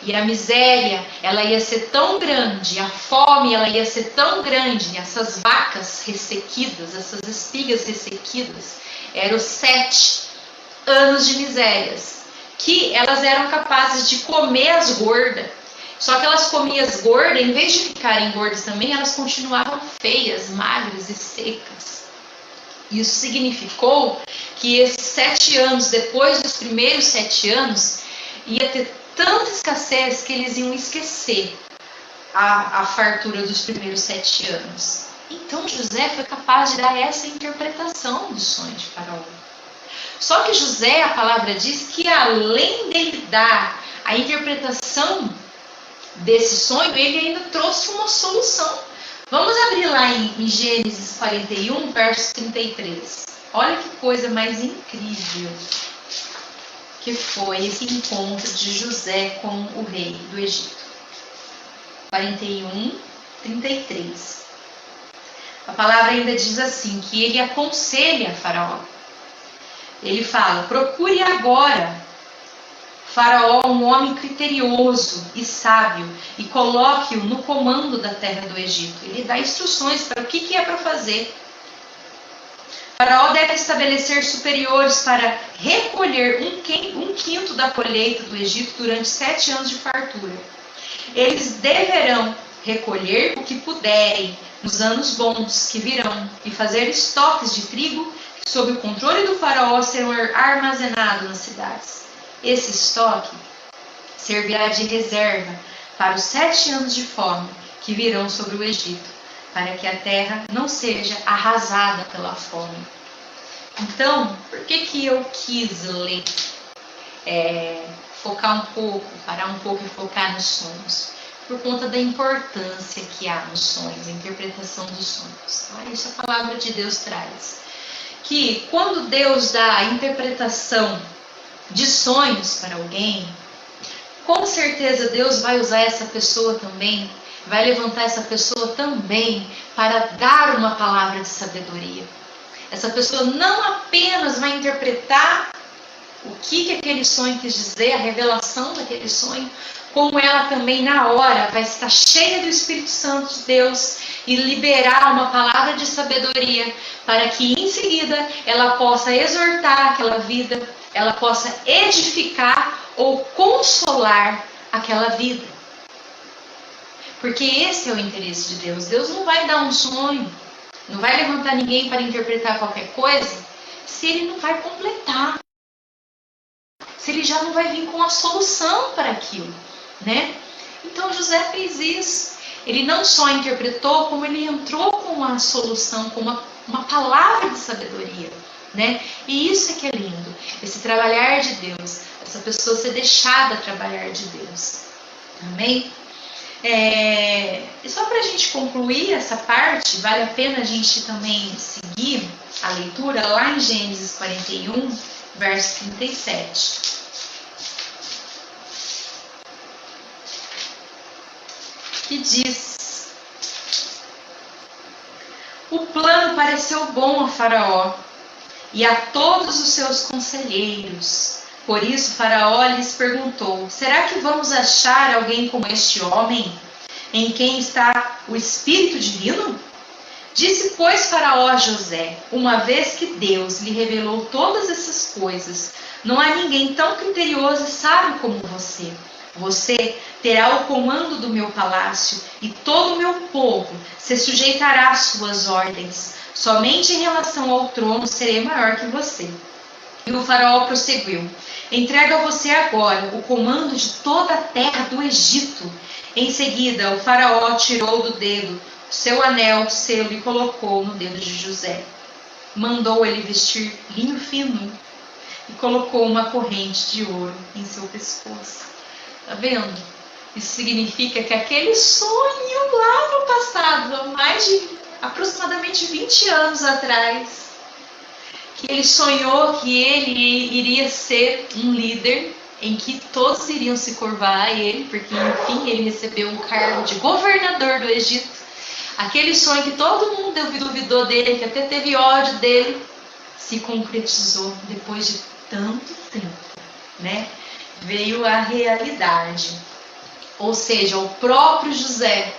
E a miséria, ela ia ser tão grande, a fome, ela ia ser tão grande, essas vacas ressequidas, essas espigas ressequidas, eram 7 anos de misérias, que elas eram capazes de comer as gordas. Só que elas comiam as gordas, em vez de ficarem gordas também, elas continuavam feias, magras e secas. Isso significou que esses 7 anos, depois dos primeiros 7 anos, ia ter tanta escassez que eles iam esquecer a fartura dos primeiros 7 anos. Então José foi capaz de dar essa interpretação do sonho de Faraó. Só que José, a palavra diz que além dele dar a interpretação desse sonho, ele ainda trouxe uma solução. Vamos abrir lá em Gênesis 41, verso 33. Olha que coisa mais incrível que foi esse encontro de José com o rei do Egito. 41, 33. A palavra ainda diz assim, que ele aconselha Faraó. Ele fala: procure agora, Faraó, um homem criterioso e sábio, e coloque-o no comando da terra do Egito. Ele dá instruções para o que é para fazer. Faraó deve estabelecer superiores para recolher um quinto da colheita do Egito durante 7 anos de fartura. Eles deverão recolher o que puderem nos anos bons que virão e fazer estoques de trigo que, sob o controle do faraó, serão armazenados nas cidades. Esse estoque servirá de reserva para os 7 anos de fome que virão sobre o Egito, para que a terra não seja arrasada pela fome. Então, por que eu quis ler, focar um pouco, parar um pouco e focar nos sonhos? por conta da importância que há nos sonhos, a interpretação dos sonhos. Tá? Isso a palavra de Deus traz. Que quando Deus dá a interpretação de sonhos para alguém, com certeza Deus vai usar essa pessoa também, vai levantar essa pessoa também para dar uma palavra de sabedoria. Essa pessoa não apenas vai interpretar o que aquele sonho quis dizer, a revelação daquele sonho, como ela também na hora vai estar cheia do Espírito Santo de Deus e liberar uma palavra de sabedoria para que em seguida ela possa exortar aquela vida, ela possa edificar ou consolar aquela vida. Porque esse é o interesse de Deus. Deus não vai dar um sonho, não vai levantar ninguém para interpretar qualquer coisa, se Ele não vai completar. Se Ele já não vai vir com a solução para aquilo, né? Então José fez isso. Ele não só interpretou, como ele entrou com uma solução, com uma palavra de sabedoria, né? E isso é que é lindo. Esse trabalhar de Deus, essa pessoa ser deixada trabalhar de Deus. Amém? E só para a gente concluir essa parte, vale a pena a gente também seguir a leitura lá em Gênesis 41, verso 37. Que diz: o plano pareceu bom a Faraó e a todos os seus conselheiros. Por isso Faraó lhes perguntou: será que vamos achar alguém como este homem, em quem está o Espírito Divino? Disse, pois, Faraó a José: uma vez que Deus lhe revelou todas essas coisas, não há ninguém tão criterioso e sábio como você. Você terá o comando do meu palácio e todo o meu povo se sujeitará às suas ordens. Somente em relação ao trono serei maior que você. E o Faraó prosseguiu: entrego a você agora o comando de toda a terra do Egito. Em seguida, o Faraó tirou do dedo o seu anel, selo e colocou no dedo de José. Mandou ele vestir linho fino e colocou uma corrente de ouro em seu pescoço. Tá vendo? Isso significa que aquele sonho lá no passado, há mais de aproximadamente 20 anos atrás, que ele sonhou que ele iria ser um líder em que todos iriam se curvar a ele, porque enfim ele recebeu um cargo de governador do Egito. Aquele sonho que todo mundo duvidou dele, que até teve ódio dele, se concretizou depois de tanto tempo, né? Veio a realidade. Ou seja, o próprio José,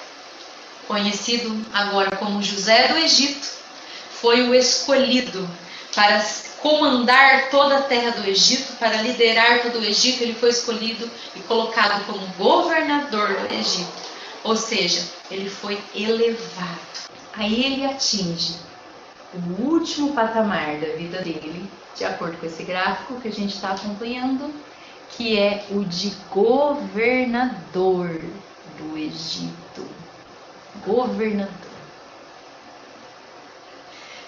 conhecido agora como José do Egito, foi o escolhido para comandar toda a terra do Egito, para liderar todo o Egito. Ele foi escolhido e colocado como governador do Egito. Ou seja, ele foi elevado. Aí ele atinge o último patamar da vida dele, de acordo com esse gráfico que a gente está acompanhando, que é o de governador do Egito. Governador.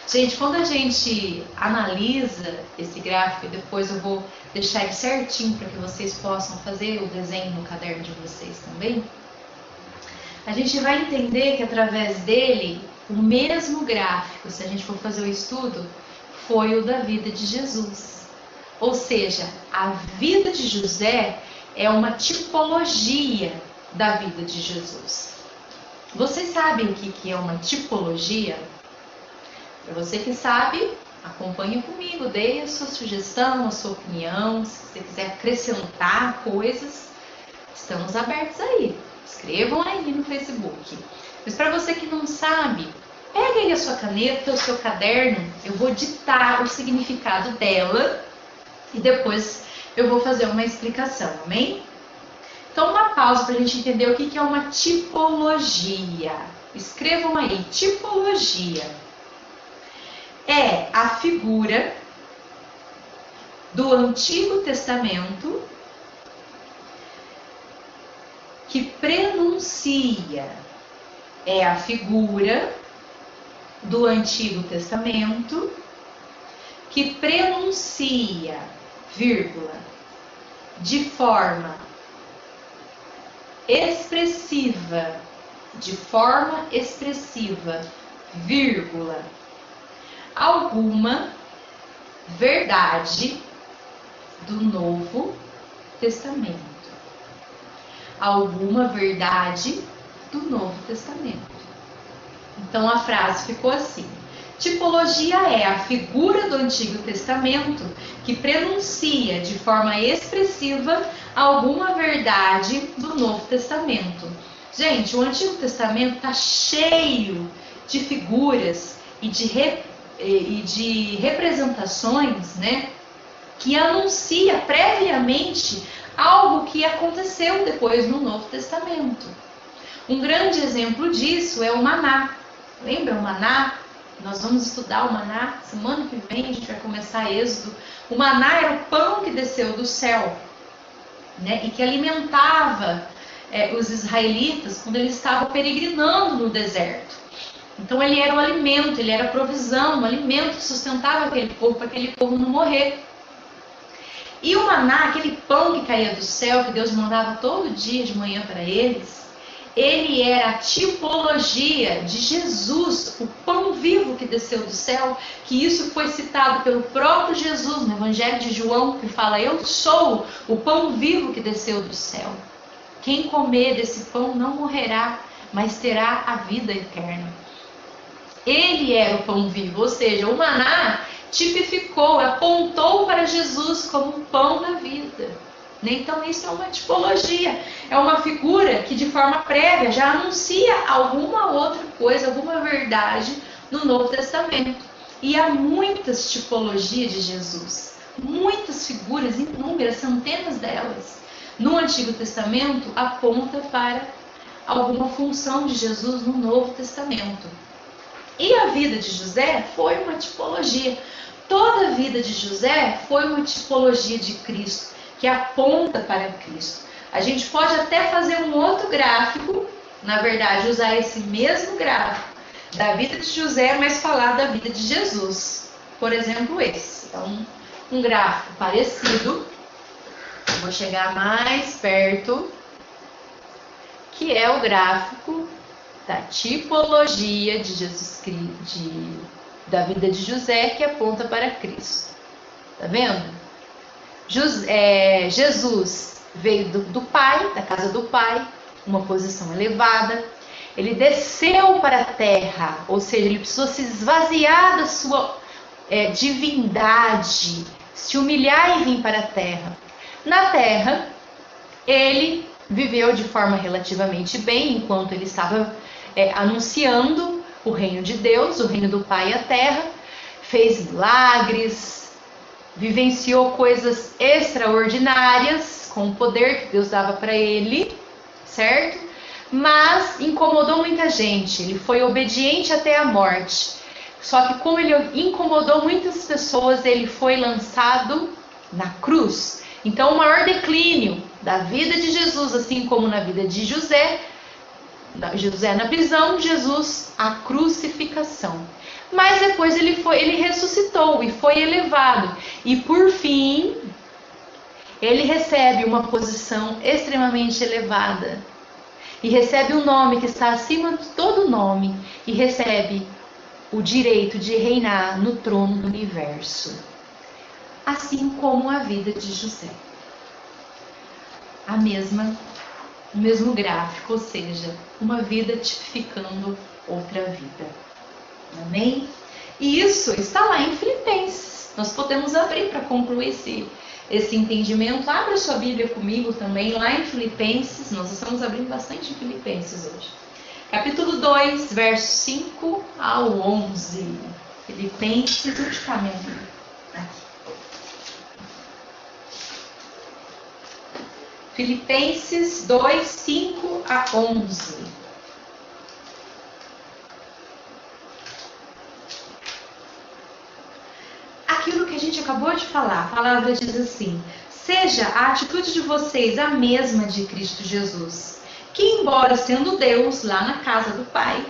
Gente, quando a gente analisa esse gráfico, depois eu vou deixar ele certinho para que vocês possam fazer o desenho no caderno de vocês também. A gente vai entender que através dele, o mesmo gráfico, se a gente for fazer o estudo, foi o da vida de Jesus. Ou seja, a vida de José é uma tipologia da vida de Jesus. Vocês sabem o que é uma tipologia? Para você que sabe, acompanhe comigo, dê a sua sugestão, a sua opinião. Se você quiser acrescentar coisas, estamos abertos aí. Escrevam aí no Facebook. Mas para você que não sabe, pega aí a sua caneta, o seu caderno, eu vou ditar o significado dela e depois eu vou fazer uma explicação, amém? Então, uma pausa para a gente entender o que é uma tipologia. Escrevam aí, tipologia. É a figura do Antigo Testamento que prenuncia. É a figura do Antigo Testamento que prenuncia, vírgula, de forma expressiva, de forma expressiva, vírgula, alguma verdade do Novo Testamento. Alguma verdade do Novo Testamento. Então a frase ficou assim: tipologia é a figura do Antigo Testamento que prenuncia de forma expressiva alguma verdade do Novo Testamento. Gente, o Antigo Testamento está cheio de figuras e de representações, né, que anuncia previamente algo que aconteceu depois no Novo Testamento. Um grande exemplo disso é o maná. Lembra o maná? Nós vamos estudar o maná. Semana que vem a gente vai começar Êxodo. O maná era o pão que desceu do céu, né, e que alimentava os israelitas quando eles estavam peregrinando no deserto. Então ele era o alimento, ele era a provisão, um alimento que sustentava aquele povo para aquele povo não morrer. E o maná, aquele pão que caía do céu, que Deus mandava todo dia de manhã para eles, ele era a tipologia de Jesus, o pão vivo que desceu do céu, que isso foi citado pelo próprio Jesus no Evangelho de João, que fala: eu sou o pão vivo que desceu do céu. Quem comer desse pão não morrerá, mas terá a vida eterna. Ele era o pão vivo, ou seja, o maná tipificou, apontou para Jesus como o pão da vida. Então isso é uma tipologia, é uma figura que de forma prévia já anuncia alguma outra coisa, alguma verdade no Novo Testamento. E há muitas tipologias de Jesus, muitas figuras, inúmeras, centenas delas. No Antigo Testamento aponta para alguma função de Jesus no Novo Testamento. E a vida de José foi uma tipologia. Toda a vida de José foi uma tipologia de Cristo, que aponta para Cristo. A gente pode até fazer um outro gráfico, na verdade, usar esse mesmo gráfico da vida de José, mas falar da vida de Jesus. Por exemplo, esse. Então, um gráfico parecido. Vou chegar mais perto, que é o gráfico da tipologia de Jesus Cristo, da vida de José, que aponta para Cristo. Tá vendo? Jesus veio do pai, da casa do pai, uma posição elevada. Ele desceu para a terra, ou seja, ele precisou se esvaziar da sua divindade, se humilhar e vir para a terra. Na terra, ele viveu de forma relativamente bem, enquanto ele estava anunciando o reino de Deus, o reino do Pai e a terra, fez milagres, vivenciou coisas extraordinárias com o poder que Deus dava para ele, certo? Mas incomodou muita gente, ele foi obediente até a morte. Só que como ele incomodou muitas pessoas, ele foi lançado na cruz. Então o maior declínio da vida de Jesus, assim como na vida de José na prisão, Jesus a crucificação. Mas depois ele ressuscitou e foi elevado. E por fim, ele recebe uma posição extremamente elevada. E recebe um nome que está acima de todo nome. E recebe o direito de reinar no trono do universo. Assim como a vida de José. O mesmo gráfico, ou seja, uma vida tipificando outra vida. Amém? E isso está lá em Filipenses. Nós podemos abrir para concluir esse entendimento. Abra sua Bíblia comigo também, lá em Filipenses. Nós estamos abrindo bastante em Filipenses hoje. Capítulo 2, versos 5 ao 11. Filipenses, ultimamente. Aqui. Filipenses 2, 5 a 11. Aquilo que a gente acabou de falar, a palavra diz assim: seja a atitude de vocês a mesma de Cristo Jesus, que embora sendo Deus lá na casa do Pai,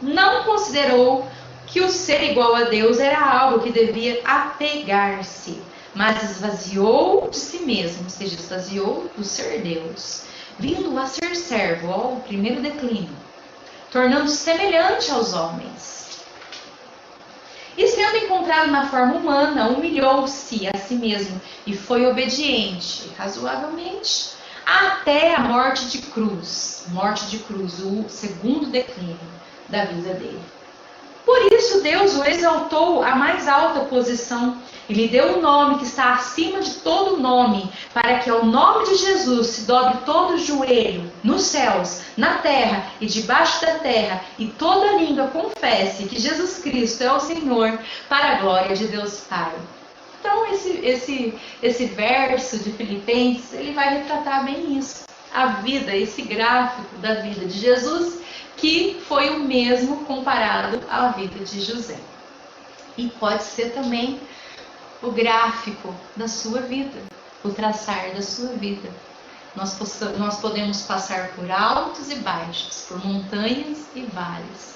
não considerou que o ser igual a Deus era algo que devia apegar-se, mas esvaziou de si mesmo, ou seja, esvaziou do ser Deus. vindo a ser servo, ó, o primeiro declínio, tornando-se semelhante aos homens. E sendo encontrado na forma humana, humilhou-se a si mesmo e foi obediente, razoavelmente, até a morte de cruz. Morte de cruz, o segundo declínio da vida dele. Por isso Deus o exaltou à mais alta posição e lhe deu um nome que está acima de todo nome, para que ao nome de Jesus se dobre todo o joelho, nos céus, na terra e debaixo da terra, e toda língua confesse que Jesus Cristo é o Senhor, para a glória de Deus Pai. Então esse verso de Filipenses, ele vai retratar bem isso. A vida, esse gráfico da vida de Jesus, que foi o mesmo comparado à vida de José. E pode ser também o gráfico da sua vida, o traçar da sua vida. Nós podemos passar por altos e baixos, por montanhas e vales,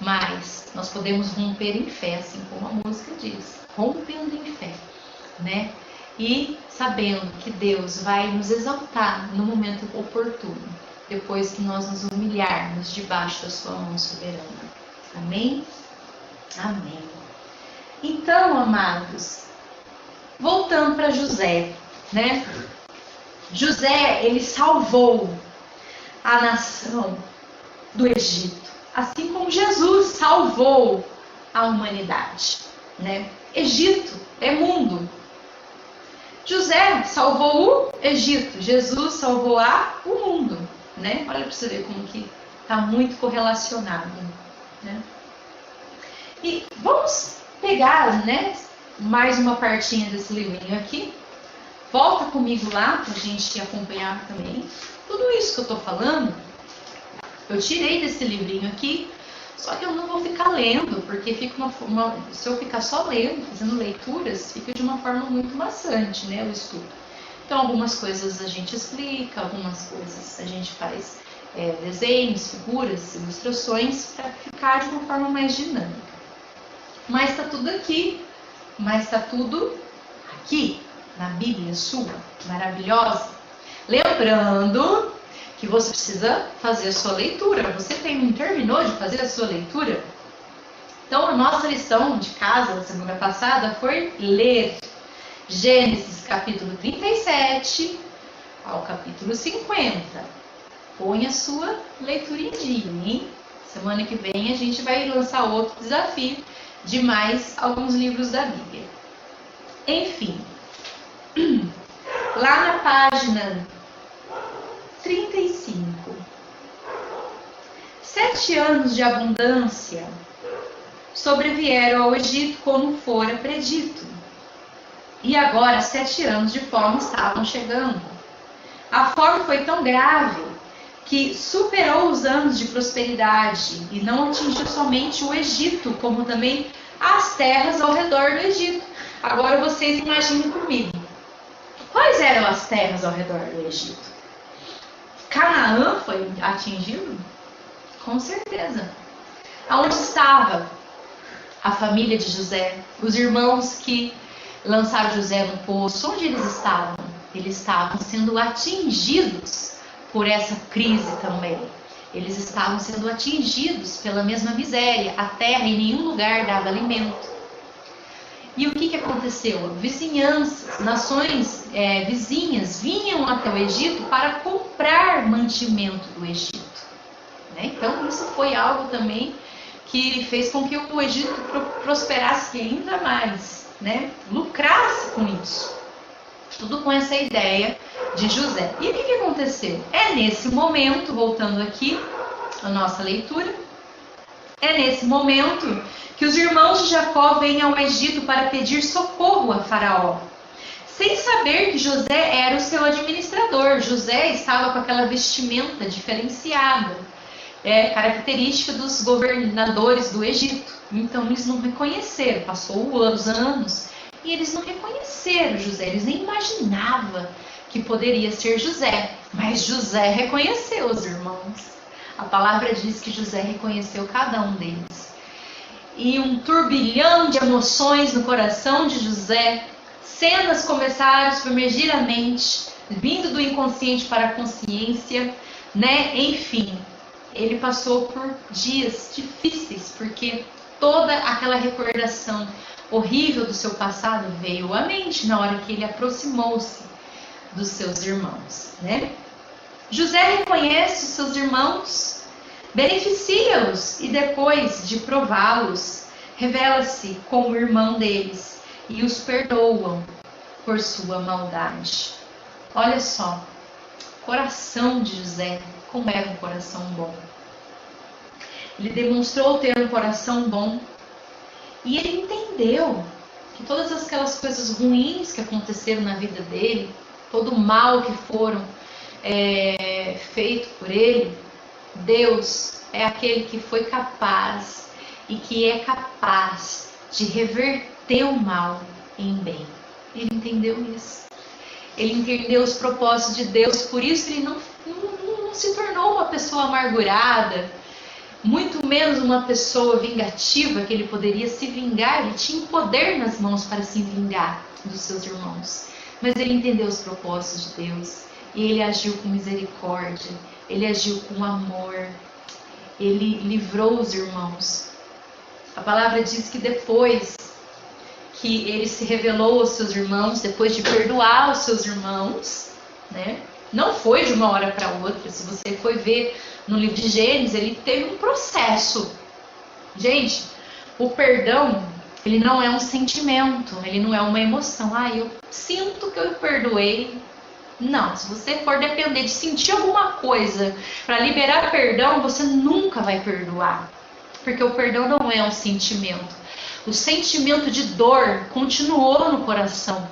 mas nós podemos romper em fé, assim como a música diz, rompendo em fé, né? E sabendo que Deus vai nos exaltar no momento oportuno, depois que nós nos humilharmos debaixo da sua mão soberana. Amém? Amém. Então, amados, voltando para José, né? José, ele salvou a nação do Egito, assim como Jesus salvou a humanidade, né? Egito é mundo. José salvou o Egito, Jesus salvou o mundo, né? Olha para você ver como que está muito correlacionado, né? E vamos pegar, né, mais uma partinha desse livrinho aqui. Volta comigo lá para a gente acompanhar também. Tudo isso que eu estou falando, eu tirei desse livrinho aqui, só que eu não vou ficar lendo, porque fica se eu ficar só lendo, fazendo leituras, fica de uma forma muito maçante, né, o estudo. Então, algumas coisas a gente explica, algumas coisas a gente faz desenhos, figuras, ilustrações, para ficar de uma forma mais dinâmica. Mas está tudo aqui, na Bíblia sua, maravilhosa. Lembrando que você precisa fazer a sua leitura. Você terminou de fazer a sua leitura? Então, a nossa lição de casa da semana passada foi ler Gênesis capítulo 37 ao capítulo 50. Põe a sua leitura em dia, hein? Semana que vem a gente vai lançar outro desafio de mais alguns livros da Bíblia. Enfim, lá na página 35. 7 anos de abundância sobrevieram ao Egito como fora predito. E agora 7 anos de fome estavam chegando. A fome foi tão grave que superou os anos de prosperidade e não atingiu somente o Egito, como também as terras ao redor do Egito. Agora vocês imaginem comigo. Quais eram as terras ao redor do Egito? Canaã foi atingido? Com certeza. Aonde estava a família de José? Os irmãos que lançaram José no poço, onde eles estavam? Eles estavam sendo atingidos por essa crise também. Eles estavam sendo atingidos pela mesma miséria. A terra em nenhum lugar dava alimento. E o que aconteceu? Vizinhanças, nações vizinhas vinham até o Egito para comprar mantimento do Egito. Né? Então isso foi algo também que fez com que o Egito prosperasse ainda mais, né? Lucrasse com isso. Tudo com essa ideia de José. E o que aconteceu? É nesse momento, voltando aqui a nossa leitura, é nesse momento que os irmãos de Jacó vêm ao Egito para pedir socorro a Faraó, sem saber que José era o seu administrador. José estava com aquela vestimenta diferenciada, característica dos governadores do Egito. Então eles não reconheceram, passou os anos e eles não reconheceram José, eles nem imaginavam que poderia ser José, mas José reconheceu os irmãos. A palavra diz que José reconheceu cada um deles. E um turbilhão de emoções no coração de José, cenas começaram a submergir a mente, vindo do inconsciente para a consciência, né? Enfim, ele passou por dias difíceis, porque toda aquela recordação horrível do seu passado veio à mente na hora que ele aproximou-se dos seus irmãos, né? José reconhece os seus irmãos, beneficia-os e depois de prová-los, revela-se como irmão deles e os perdoam por sua maldade. Olha só, coração de José, como era um coração bom. Ele demonstrou ter um coração bom e ele entendeu que todas aquelas coisas ruins que aconteceram na vida dele, todo o mal que foram feito por ele, Deus é aquele que foi capaz e que é capaz de reverter o mal em bem. Ele entendeu isso. Ele entendeu os propósitos de Deus, por isso ele não se tornou uma pessoa amargurada, muito menos uma pessoa vingativa, que ele poderia se vingar. Ele tinha o poder nas mãos para se vingar dos seus irmãos. Mas ele entendeu os propósitos de Deus e ele agiu com misericórdia, ele agiu com amor, ele livrou os irmãos. A palavra diz que depois que ele se revelou aos seus irmãos, depois de perdoar os seus irmãos, né? Não foi de uma hora para outra. Se você for ver no livro de Gênesis, ele teve um processo. Gente, o perdão, ele não é um sentimento, ele não é uma emoção. Eu sinto que eu perdoei. Não, se você for depender de sentir alguma coisa para liberar perdão, você nunca vai perdoar. Porque o perdão não é um sentimento. O sentimento de dor continuou no coração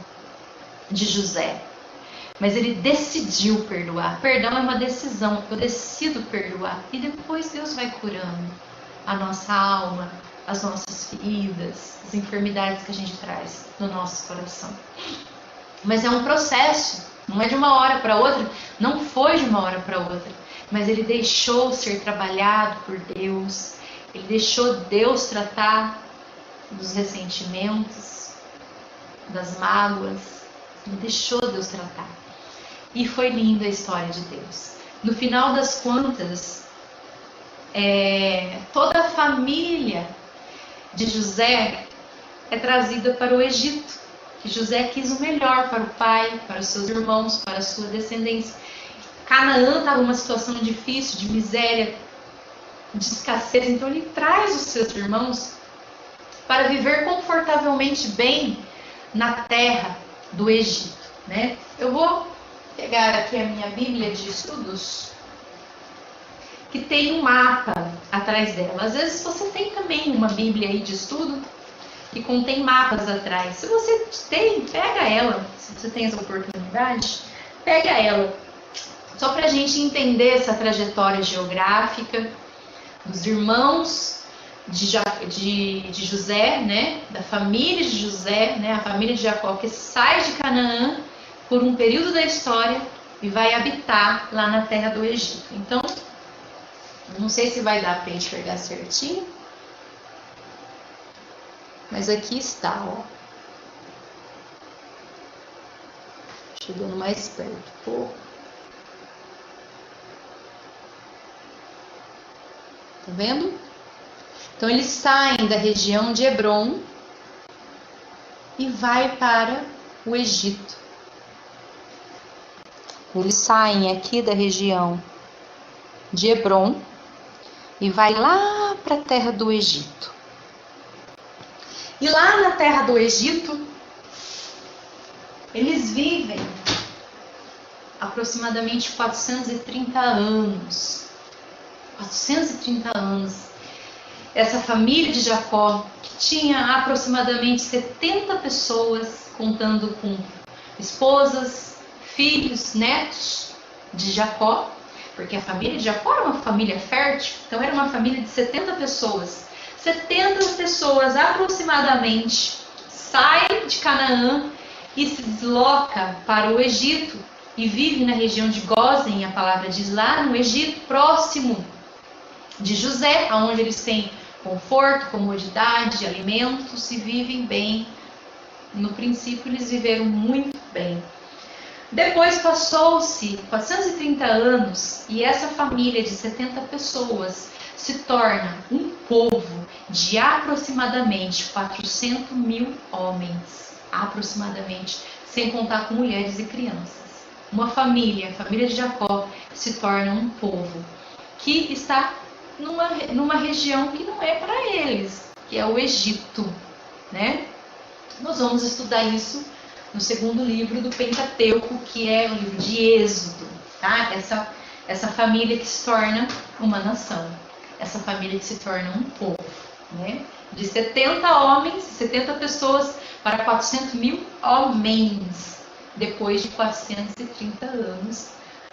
de José. Mas ele decidiu perdoar. Perdão é uma decisão. Eu decido perdoar. E depois Deus vai curando a nossa alma, as nossas feridas, as enfermidades que a gente traz no nosso coração. Mas é um processo. Não é de uma hora para outra. Não foi de uma hora para outra. Mas ele deixou ser trabalhado por Deus. Ele deixou Deus tratar dos ressentimentos, das mágoas. Ele deixou Deus tratar. E foi linda a história de Deus. No final das contas, toda a família de José é trazida para o Egito. Que José quis o melhor para o pai, para os seus irmãos, para a sua descendência. Canaã estava numa situação difícil, de miséria, de escassez. Então ele traz os seus irmãos para viver confortavelmente bem na terra do Egito, né? Eu vou pegar aqui a minha Bíblia de estudos, que tem um mapa atrás dela. Às vezes você tem também uma Bíblia aí de estudo que contém mapas atrás. Se você tem, pega ela. Se você tem essa oportunidade, pega ela. Só para a gente entender essa trajetória geográfica dos irmãos de José, né? Da família de José, né? A família de Jacó, que sai de Canaã por um período da história e vai habitar lá na terra do Egito. Então, não sei se vai dar para enxergar certinho, mas aqui está, ó. Chegando mais perto um pouco. Tá vendo? Então eles saem da região de Hebrom e vai para o Egito. Eles saem aqui da região de Hebrom e vai lá para a terra do Egito. E lá na terra do Egito, eles vivem aproximadamente 430 anos. 430 anos. Essa família de Jacó, que tinha aproximadamente 70 pessoas, contando com esposas, filhos, netos de Jacó, porque a família de Jacó era uma família fértil, então era uma família de 70 pessoas. 70 pessoas aproximadamente saem de Canaã e se desloca para o Egito e vive na região de Gósen, a palavra diz lá no Egito, próximo de José, onde eles têm conforto, comodidade, alimentos e vivem bem. No princípio eles viveram muito bem. Depois passou-se 430 anos e essa família de 70 pessoas se torna um povo de aproximadamente 400 mil homens, aproximadamente, sem contar com mulheres e crianças. Uma família, a família de Jacó, se torna um povo que está numa região que não é para eles, que é o Egito, né? Nós vamos estudar isso no segundo livro do Pentateuco, que é o livro de Êxodo, tá? Essa família que se torna uma nação, essa família que se torna um povo, né? De 70 homens, 70 pessoas para 400 mil homens, depois de 430 anos,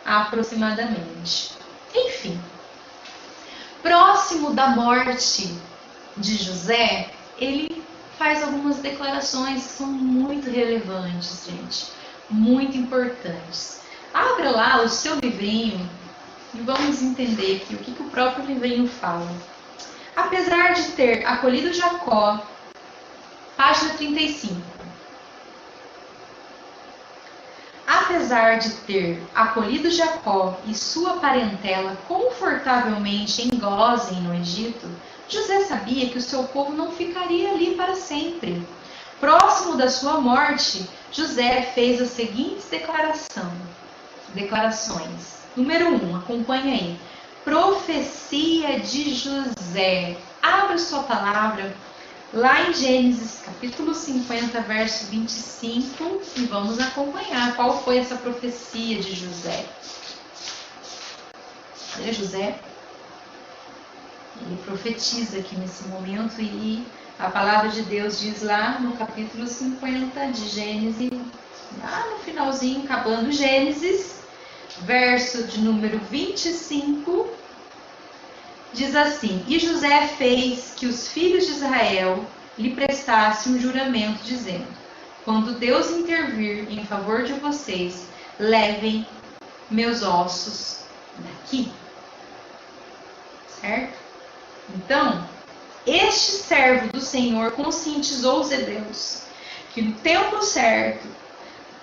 aproximadamente. Enfim, próximo da morte de José, ele faz algumas declarações que são muito relevantes, gente, muito importantes. Abra lá o seu livrinho e vamos entender aqui o que o próprio livrinho fala. Apesar de ter acolhido Jacó, página 35. Apesar de ter acolhido Jacó e sua parentela confortavelmente em Gósen, no Egito, José sabia que o seu povo não ficaria ali para sempre. Próximo da sua morte, José fez as seguintes declarações. Número 1, acompanha aí. Profecia de José. Abra sua palavra lá em Gênesis, capítulo 50, verso 25, e vamos acompanhar qual foi essa profecia de José. Olha, José, ele profetiza aqui nesse momento e a palavra de Deus diz lá no capítulo 50 de Gênesis, lá no finalzinho, acabando Gênesis, verso de número 25, diz assim: E José fez que os filhos de Israel lhe prestassem um juramento, dizendo: Quando Deus intervir em favor de vocês, levem meus ossos daqui. Certo? Então, este servo do Senhor conscientizou os hebreus que no tempo certo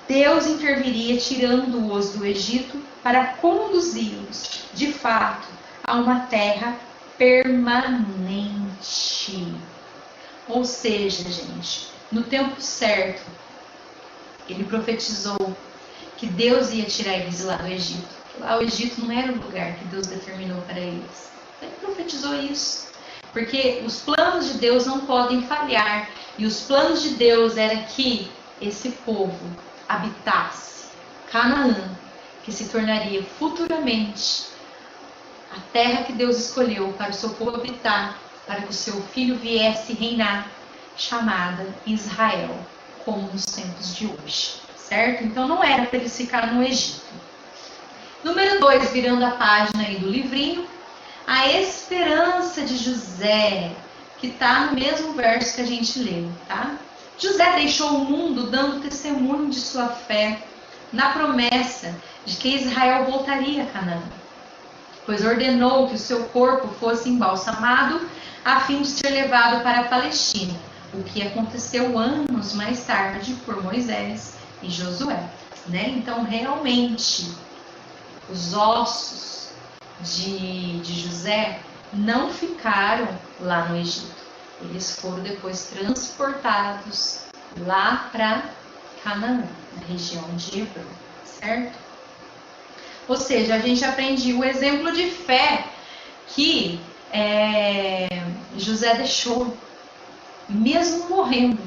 Deus interviria tirando-os do Egito para conduzi-los, de fato, a uma terra permanente. Ou seja, gente, no tempo certo, ele profetizou que Deus ia tirar eles lá do Egito. Lá o Egito não era o lugar que Deus determinou para eles. Ele profetizou isso. Porque os planos de Deus não podem falhar. E os planos de Deus era que esse povo habitasse Canaã, que se tornaria futuramente a terra que Deus escolheu para o seu povo habitar, para que o seu filho viesse reinar, chamada Israel, como nos tempos de hoje, certo? Então não era para eles ficar no Egito. Número 2, virando a página aí do livrinho, a esperança de José, que está no mesmo verso que a gente leu, tá? José deixou o mundo dando testemunho de sua fé na promessa de que Israel voltaria a Canaã, pois ordenou que o seu corpo fosse embalsamado a fim de ser levado para a Palestina, o que aconteceu anos mais tarde por Moisés e Josué, né? Então, realmente, os ossos de José não ficaram lá no Egito. Eles foram depois transportados lá para Canaã, na região de Hebron, certo? Ou seja, a gente aprende o exemplo de fé que José deixou, mesmo morrendo,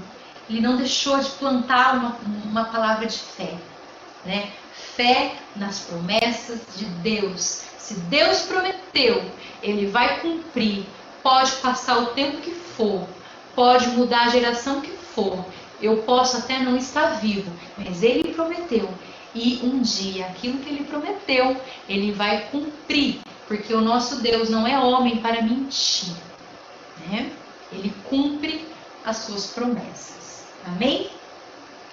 ele não deixou de plantar uma palavra de fé, né? Fé nas promessas de Deus. Se Deus prometeu, Ele vai cumprir. Pode passar o tempo que for, pode mudar a geração que for, eu posso até não estar vivo, mas Ele prometeu. E um dia, aquilo que Ele prometeu, Ele vai cumprir, porque o nosso Deus não é homem para mentir, né? Ele cumpre as suas promessas. Amém?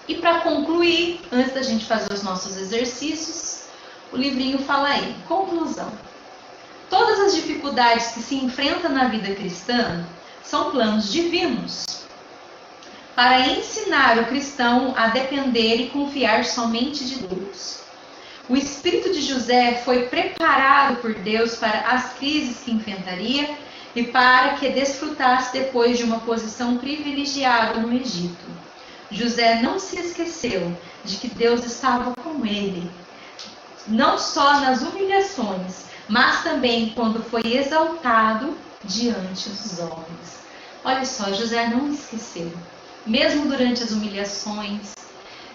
E para concluir, antes da gente fazer os nossos exercícios, o livrinho fala aí, conclusão. Todas as dificuldades que se enfrentam na vida cristã são planos divinos. para ensinar o cristão a depender e confiar somente de Deus. O espírito de José foi preparado por Deus para as crises que enfrentaria e para que desfrutasse depois de uma posição privilegiada no Egito. José não se esqueceu de que Deus estava com ele, não só nas humilhações, mas também quando foi exaltado diante dos homens. Olha só, José não esqueceu. Mesmo durante as humilhações,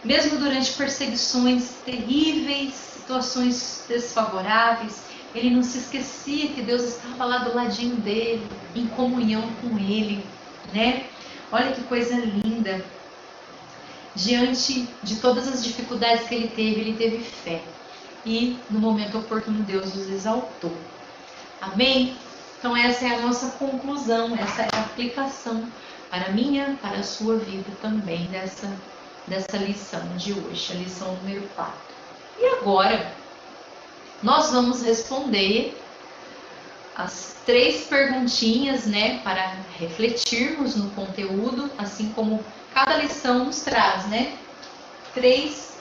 mesmo durante perseguições terríveis, situações desfavoráveis, ele não se esquecia que Deus estava lá do ladinho dele, em comunhão com ele, né? Olha que coisa linda. Diante de todas as dificuldades que ele teve fé. E no momento oportuno Deus os exaltou. Amém? Então essa é a nossa conclusão, essa é a aplicação para a minha, para a sua vida também dessa lição de hoje, a lição número 4. E agora, nós vamos responder as 3 perguntinhas, né, para refletirmos no conteúdo, assim como cada lição nos traz, né, 3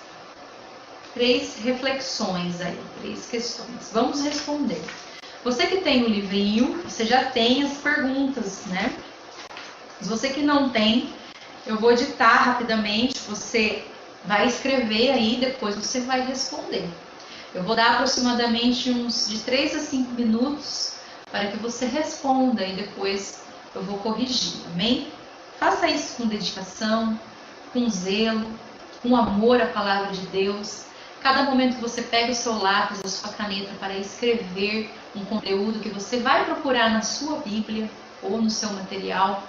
reflexões aí, 3 questões. Vamos responder. Você que tem o livrinho, você já tem as perguntas, né? Se você que não tem, eu vou ditar rapidamente, você vai escrever aí, depois você vai responder. Eu vou dar aproximadamente uns de 3 a 5 minutos para que você responda e depois eu vou corrigir, amém? Faça isso com dedicação, com zelo, com amor à palavra de Deus. Cada momento que você pega o seu lápis, a sua caneta para escrever um conteúdo que você vai procurar na sua Bíblia ou no seu material,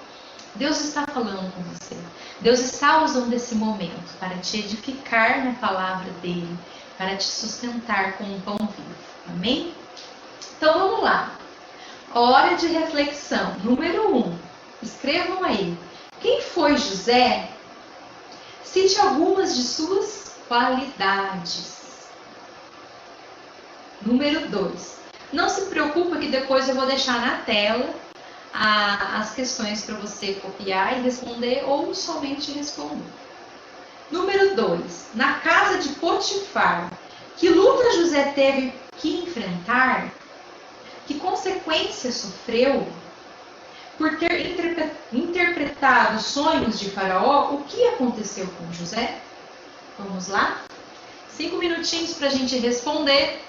Deus está falando com você. Deus está usando esse momento para te edificar na palavra dele, para te sustentar com um pão vivo. Amém? Então vamos lá. Hora de reflexão. Número 1. Escrevam aí. Quem foi José? Cite algumas de suas qualidades. Número 2. Não se preocupe que depois eu vou deixar na tela as questões para você copiar e responder ou somente responder. Número 2. Na casa de Potifar, que luta José teve que enfrentar? Que consequências sofreu? Por ter interpretado sonhos de Faraó, o que aconteceu com José? Vamos lá? 5 minutinhos para a gente responder.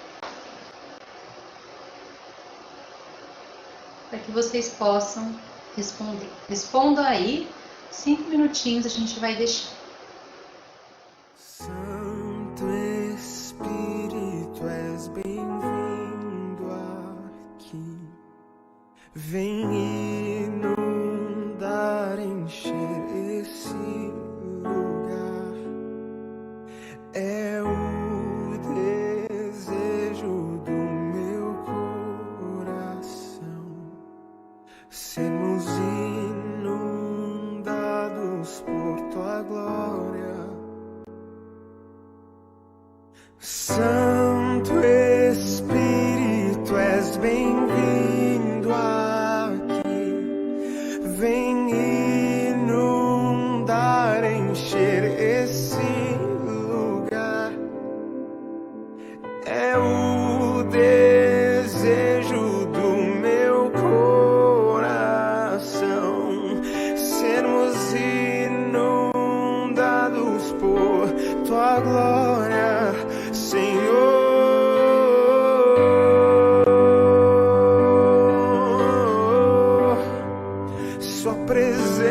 Para que vocês possam responder. Responda aí, 5 minutinhos a gente vai deixar. Santo Espírito, és bem-vindo aqui. Vem inundar, encher esse lugar. É o desejo do meu coração. Sermos inundados por tua glória. Santo Espírito, és bem-vindo aqui. Vem inundar, encher esse lugar. É o desejo do meu coração. Sermos inundados por tua glória, Senhor. Sua presença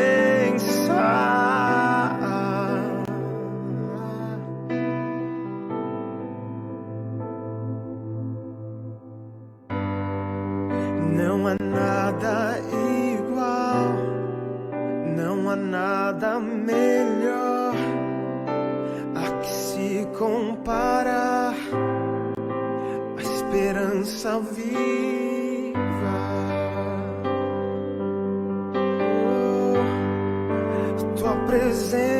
não há nada igual, não há nada melhor a que se comparar. A esperança viva, tua presença.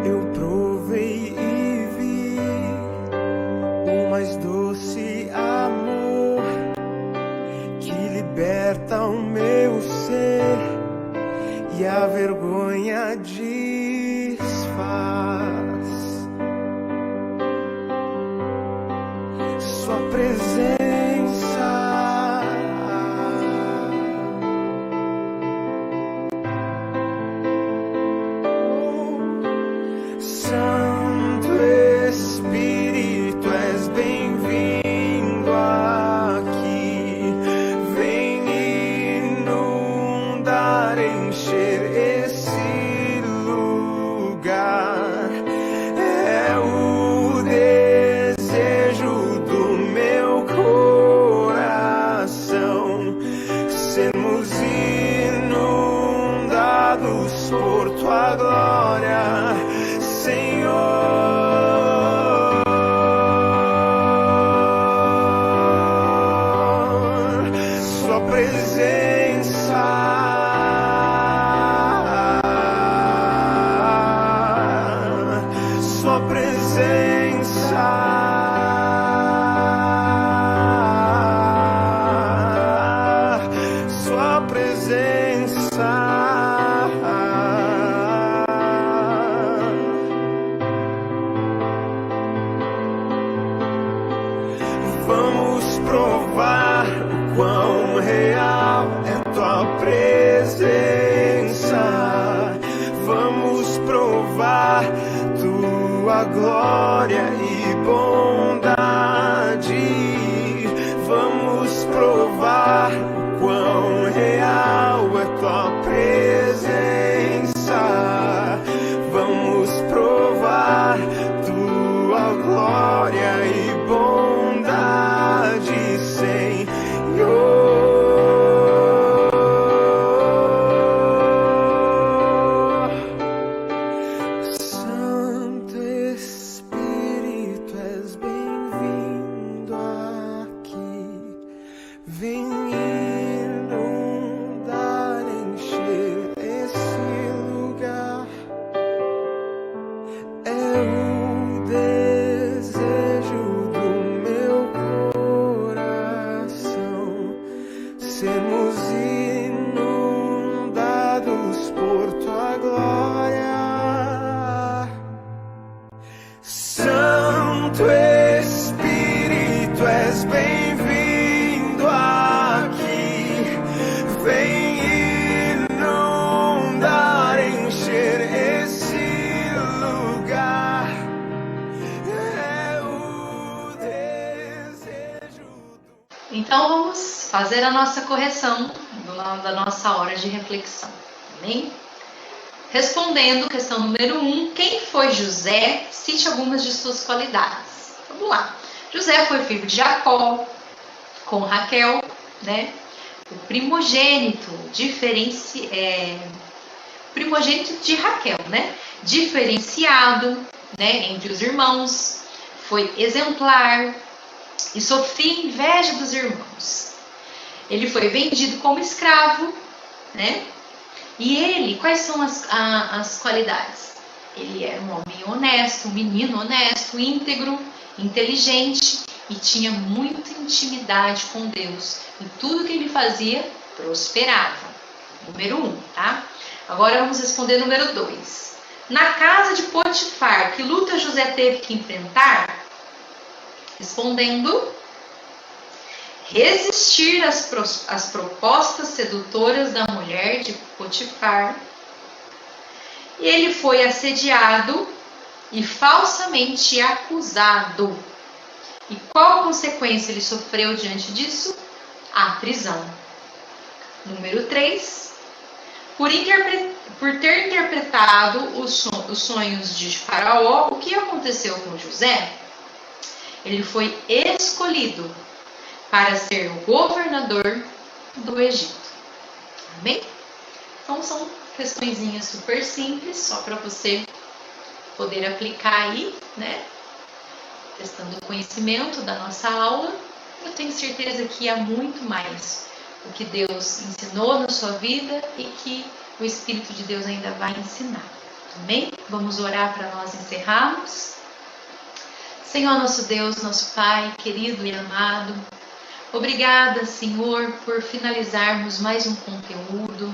Eu provei e vi liberta o meu ser e a vergonha desfaz. Sua presença Santo Espírito, és bem-vindo aqui. Vem inundar, encher esse lugar. É o desejo do meu coração, sermos inundados por tua glória, Senhor. Sua presença, sua presença, sua presença. Vamos provar o quão real é tua presença. Vamos provar tua glória e bondade. Vamos provar o quão real é tua presença. Vamos provar tua glória e bondade, Senhor. Santo Espírito, és bem-vindo aqui. Vem inundar, encher esse lugar. É o desejo do meu coração, sermos inundados por tua glória. Santo Espírito, és bem-vindo aqui. Vem inundar, encher esse lugar. É o desejo do... Então vamos fazer a nossa correção da nossa hora de reflexão. Amém? Respondendo questão número 1, quem foi José? Cite algumas de suas qualidades. Vamos lá. José foi filho de Jacó, com Raquel, né? O primogênito, primogênito de Raquel, né? Diferenciado, né? Entre os irmãos, foi exemplar e sofria inveja dos irmãos. Ele foi vendido como escravo, né? E ele, quais são as qualidades? Ele era um homem honesto, um menino honesto, íntegro, inteligente e tinha muita intimidade com Deus. E tudo que ele fazia prosperava. Número 1, tá? Agora vamos responder número 2. Na casa de Potifar, que luta José teve que enfrentar? Respondendo: resistir às propostas sedutoras da mulher de Potifar. E ele foi assediado e falsamente acusado. E qual consequência ele sofreu diante disso? A prisão. Número 3. Por ter interpretado os sonhos de Faraó, o que aconteceu com José? Ele foi escolhido para ser o governador do Egito. Amém? Então são questõezinhas super simples, só para você poder aplicar aí, né? Testando o conhecimento da nossa aula. Eu tenho certeza que há muito mais o que Deus ensinou na sua vida e que o Espírito de Deus ainda vai ensinar. Amém? Vamos orar para nós encerrarmos. Senhor nosso Deus, nosso Pai, querido e amado, Obrigada, Senhor, por finalizarmos mais um conteúdo.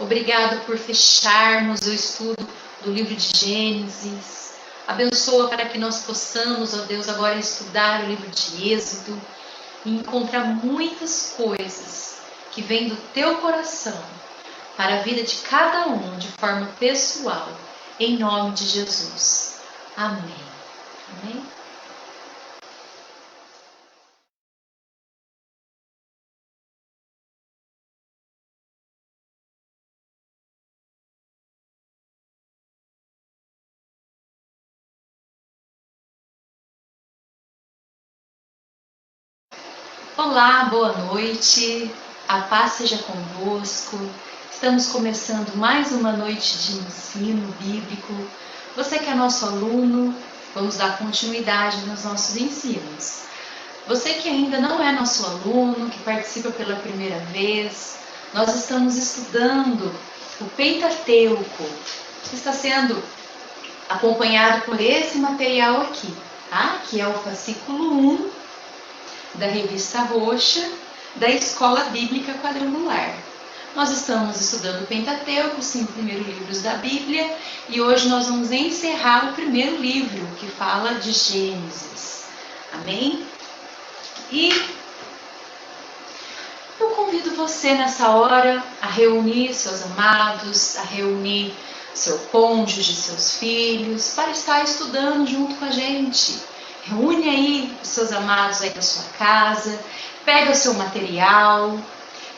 Obrigada por fecharmos o estudo do livro de Gênesis. Abençoa para que nós possamos, ó Deus, agora estudar o livro de Êxodo e encontrar muitas coisas que vêm do teu coração para a vida de cada um de forma pessoal, em nome de Jesus. Amém. Amém. Olá, boa noite, a paz seja convosco. Estamos começando mais uma noite de ensino bíblico. Você que é nosso aluno, vamos dar continuidade nos nossos ensinos. Você que ainda não é nosso aluno, que participa pela primeira vez, nós estamos estudando o Pentateuco, que está sendo acompanhado por esse material aqui, tá? Que é o fascículo 1 da Revista Roxa, da Escola Bíblica Quadrangular. Nós estamos estudando o Pentateuco, os 5 primeiros livros da Bíblia, e hoje nós vamos encerrar o primeiro livro, que fala de Gênesis. Amém? E eu convido você nessa hora a reunir seus amados, a reunir seu cônjuge, seus filhos, para estar estudando junto com a gente. Reúne aí os seus amados aí da sua casa, pega o seu material,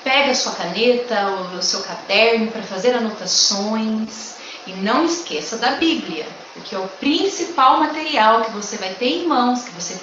pega a sua caneta ou o seu caderno para fazer anotações e não esqueça da Bíblia, porque é o principal material que você vai ter em mãos, que você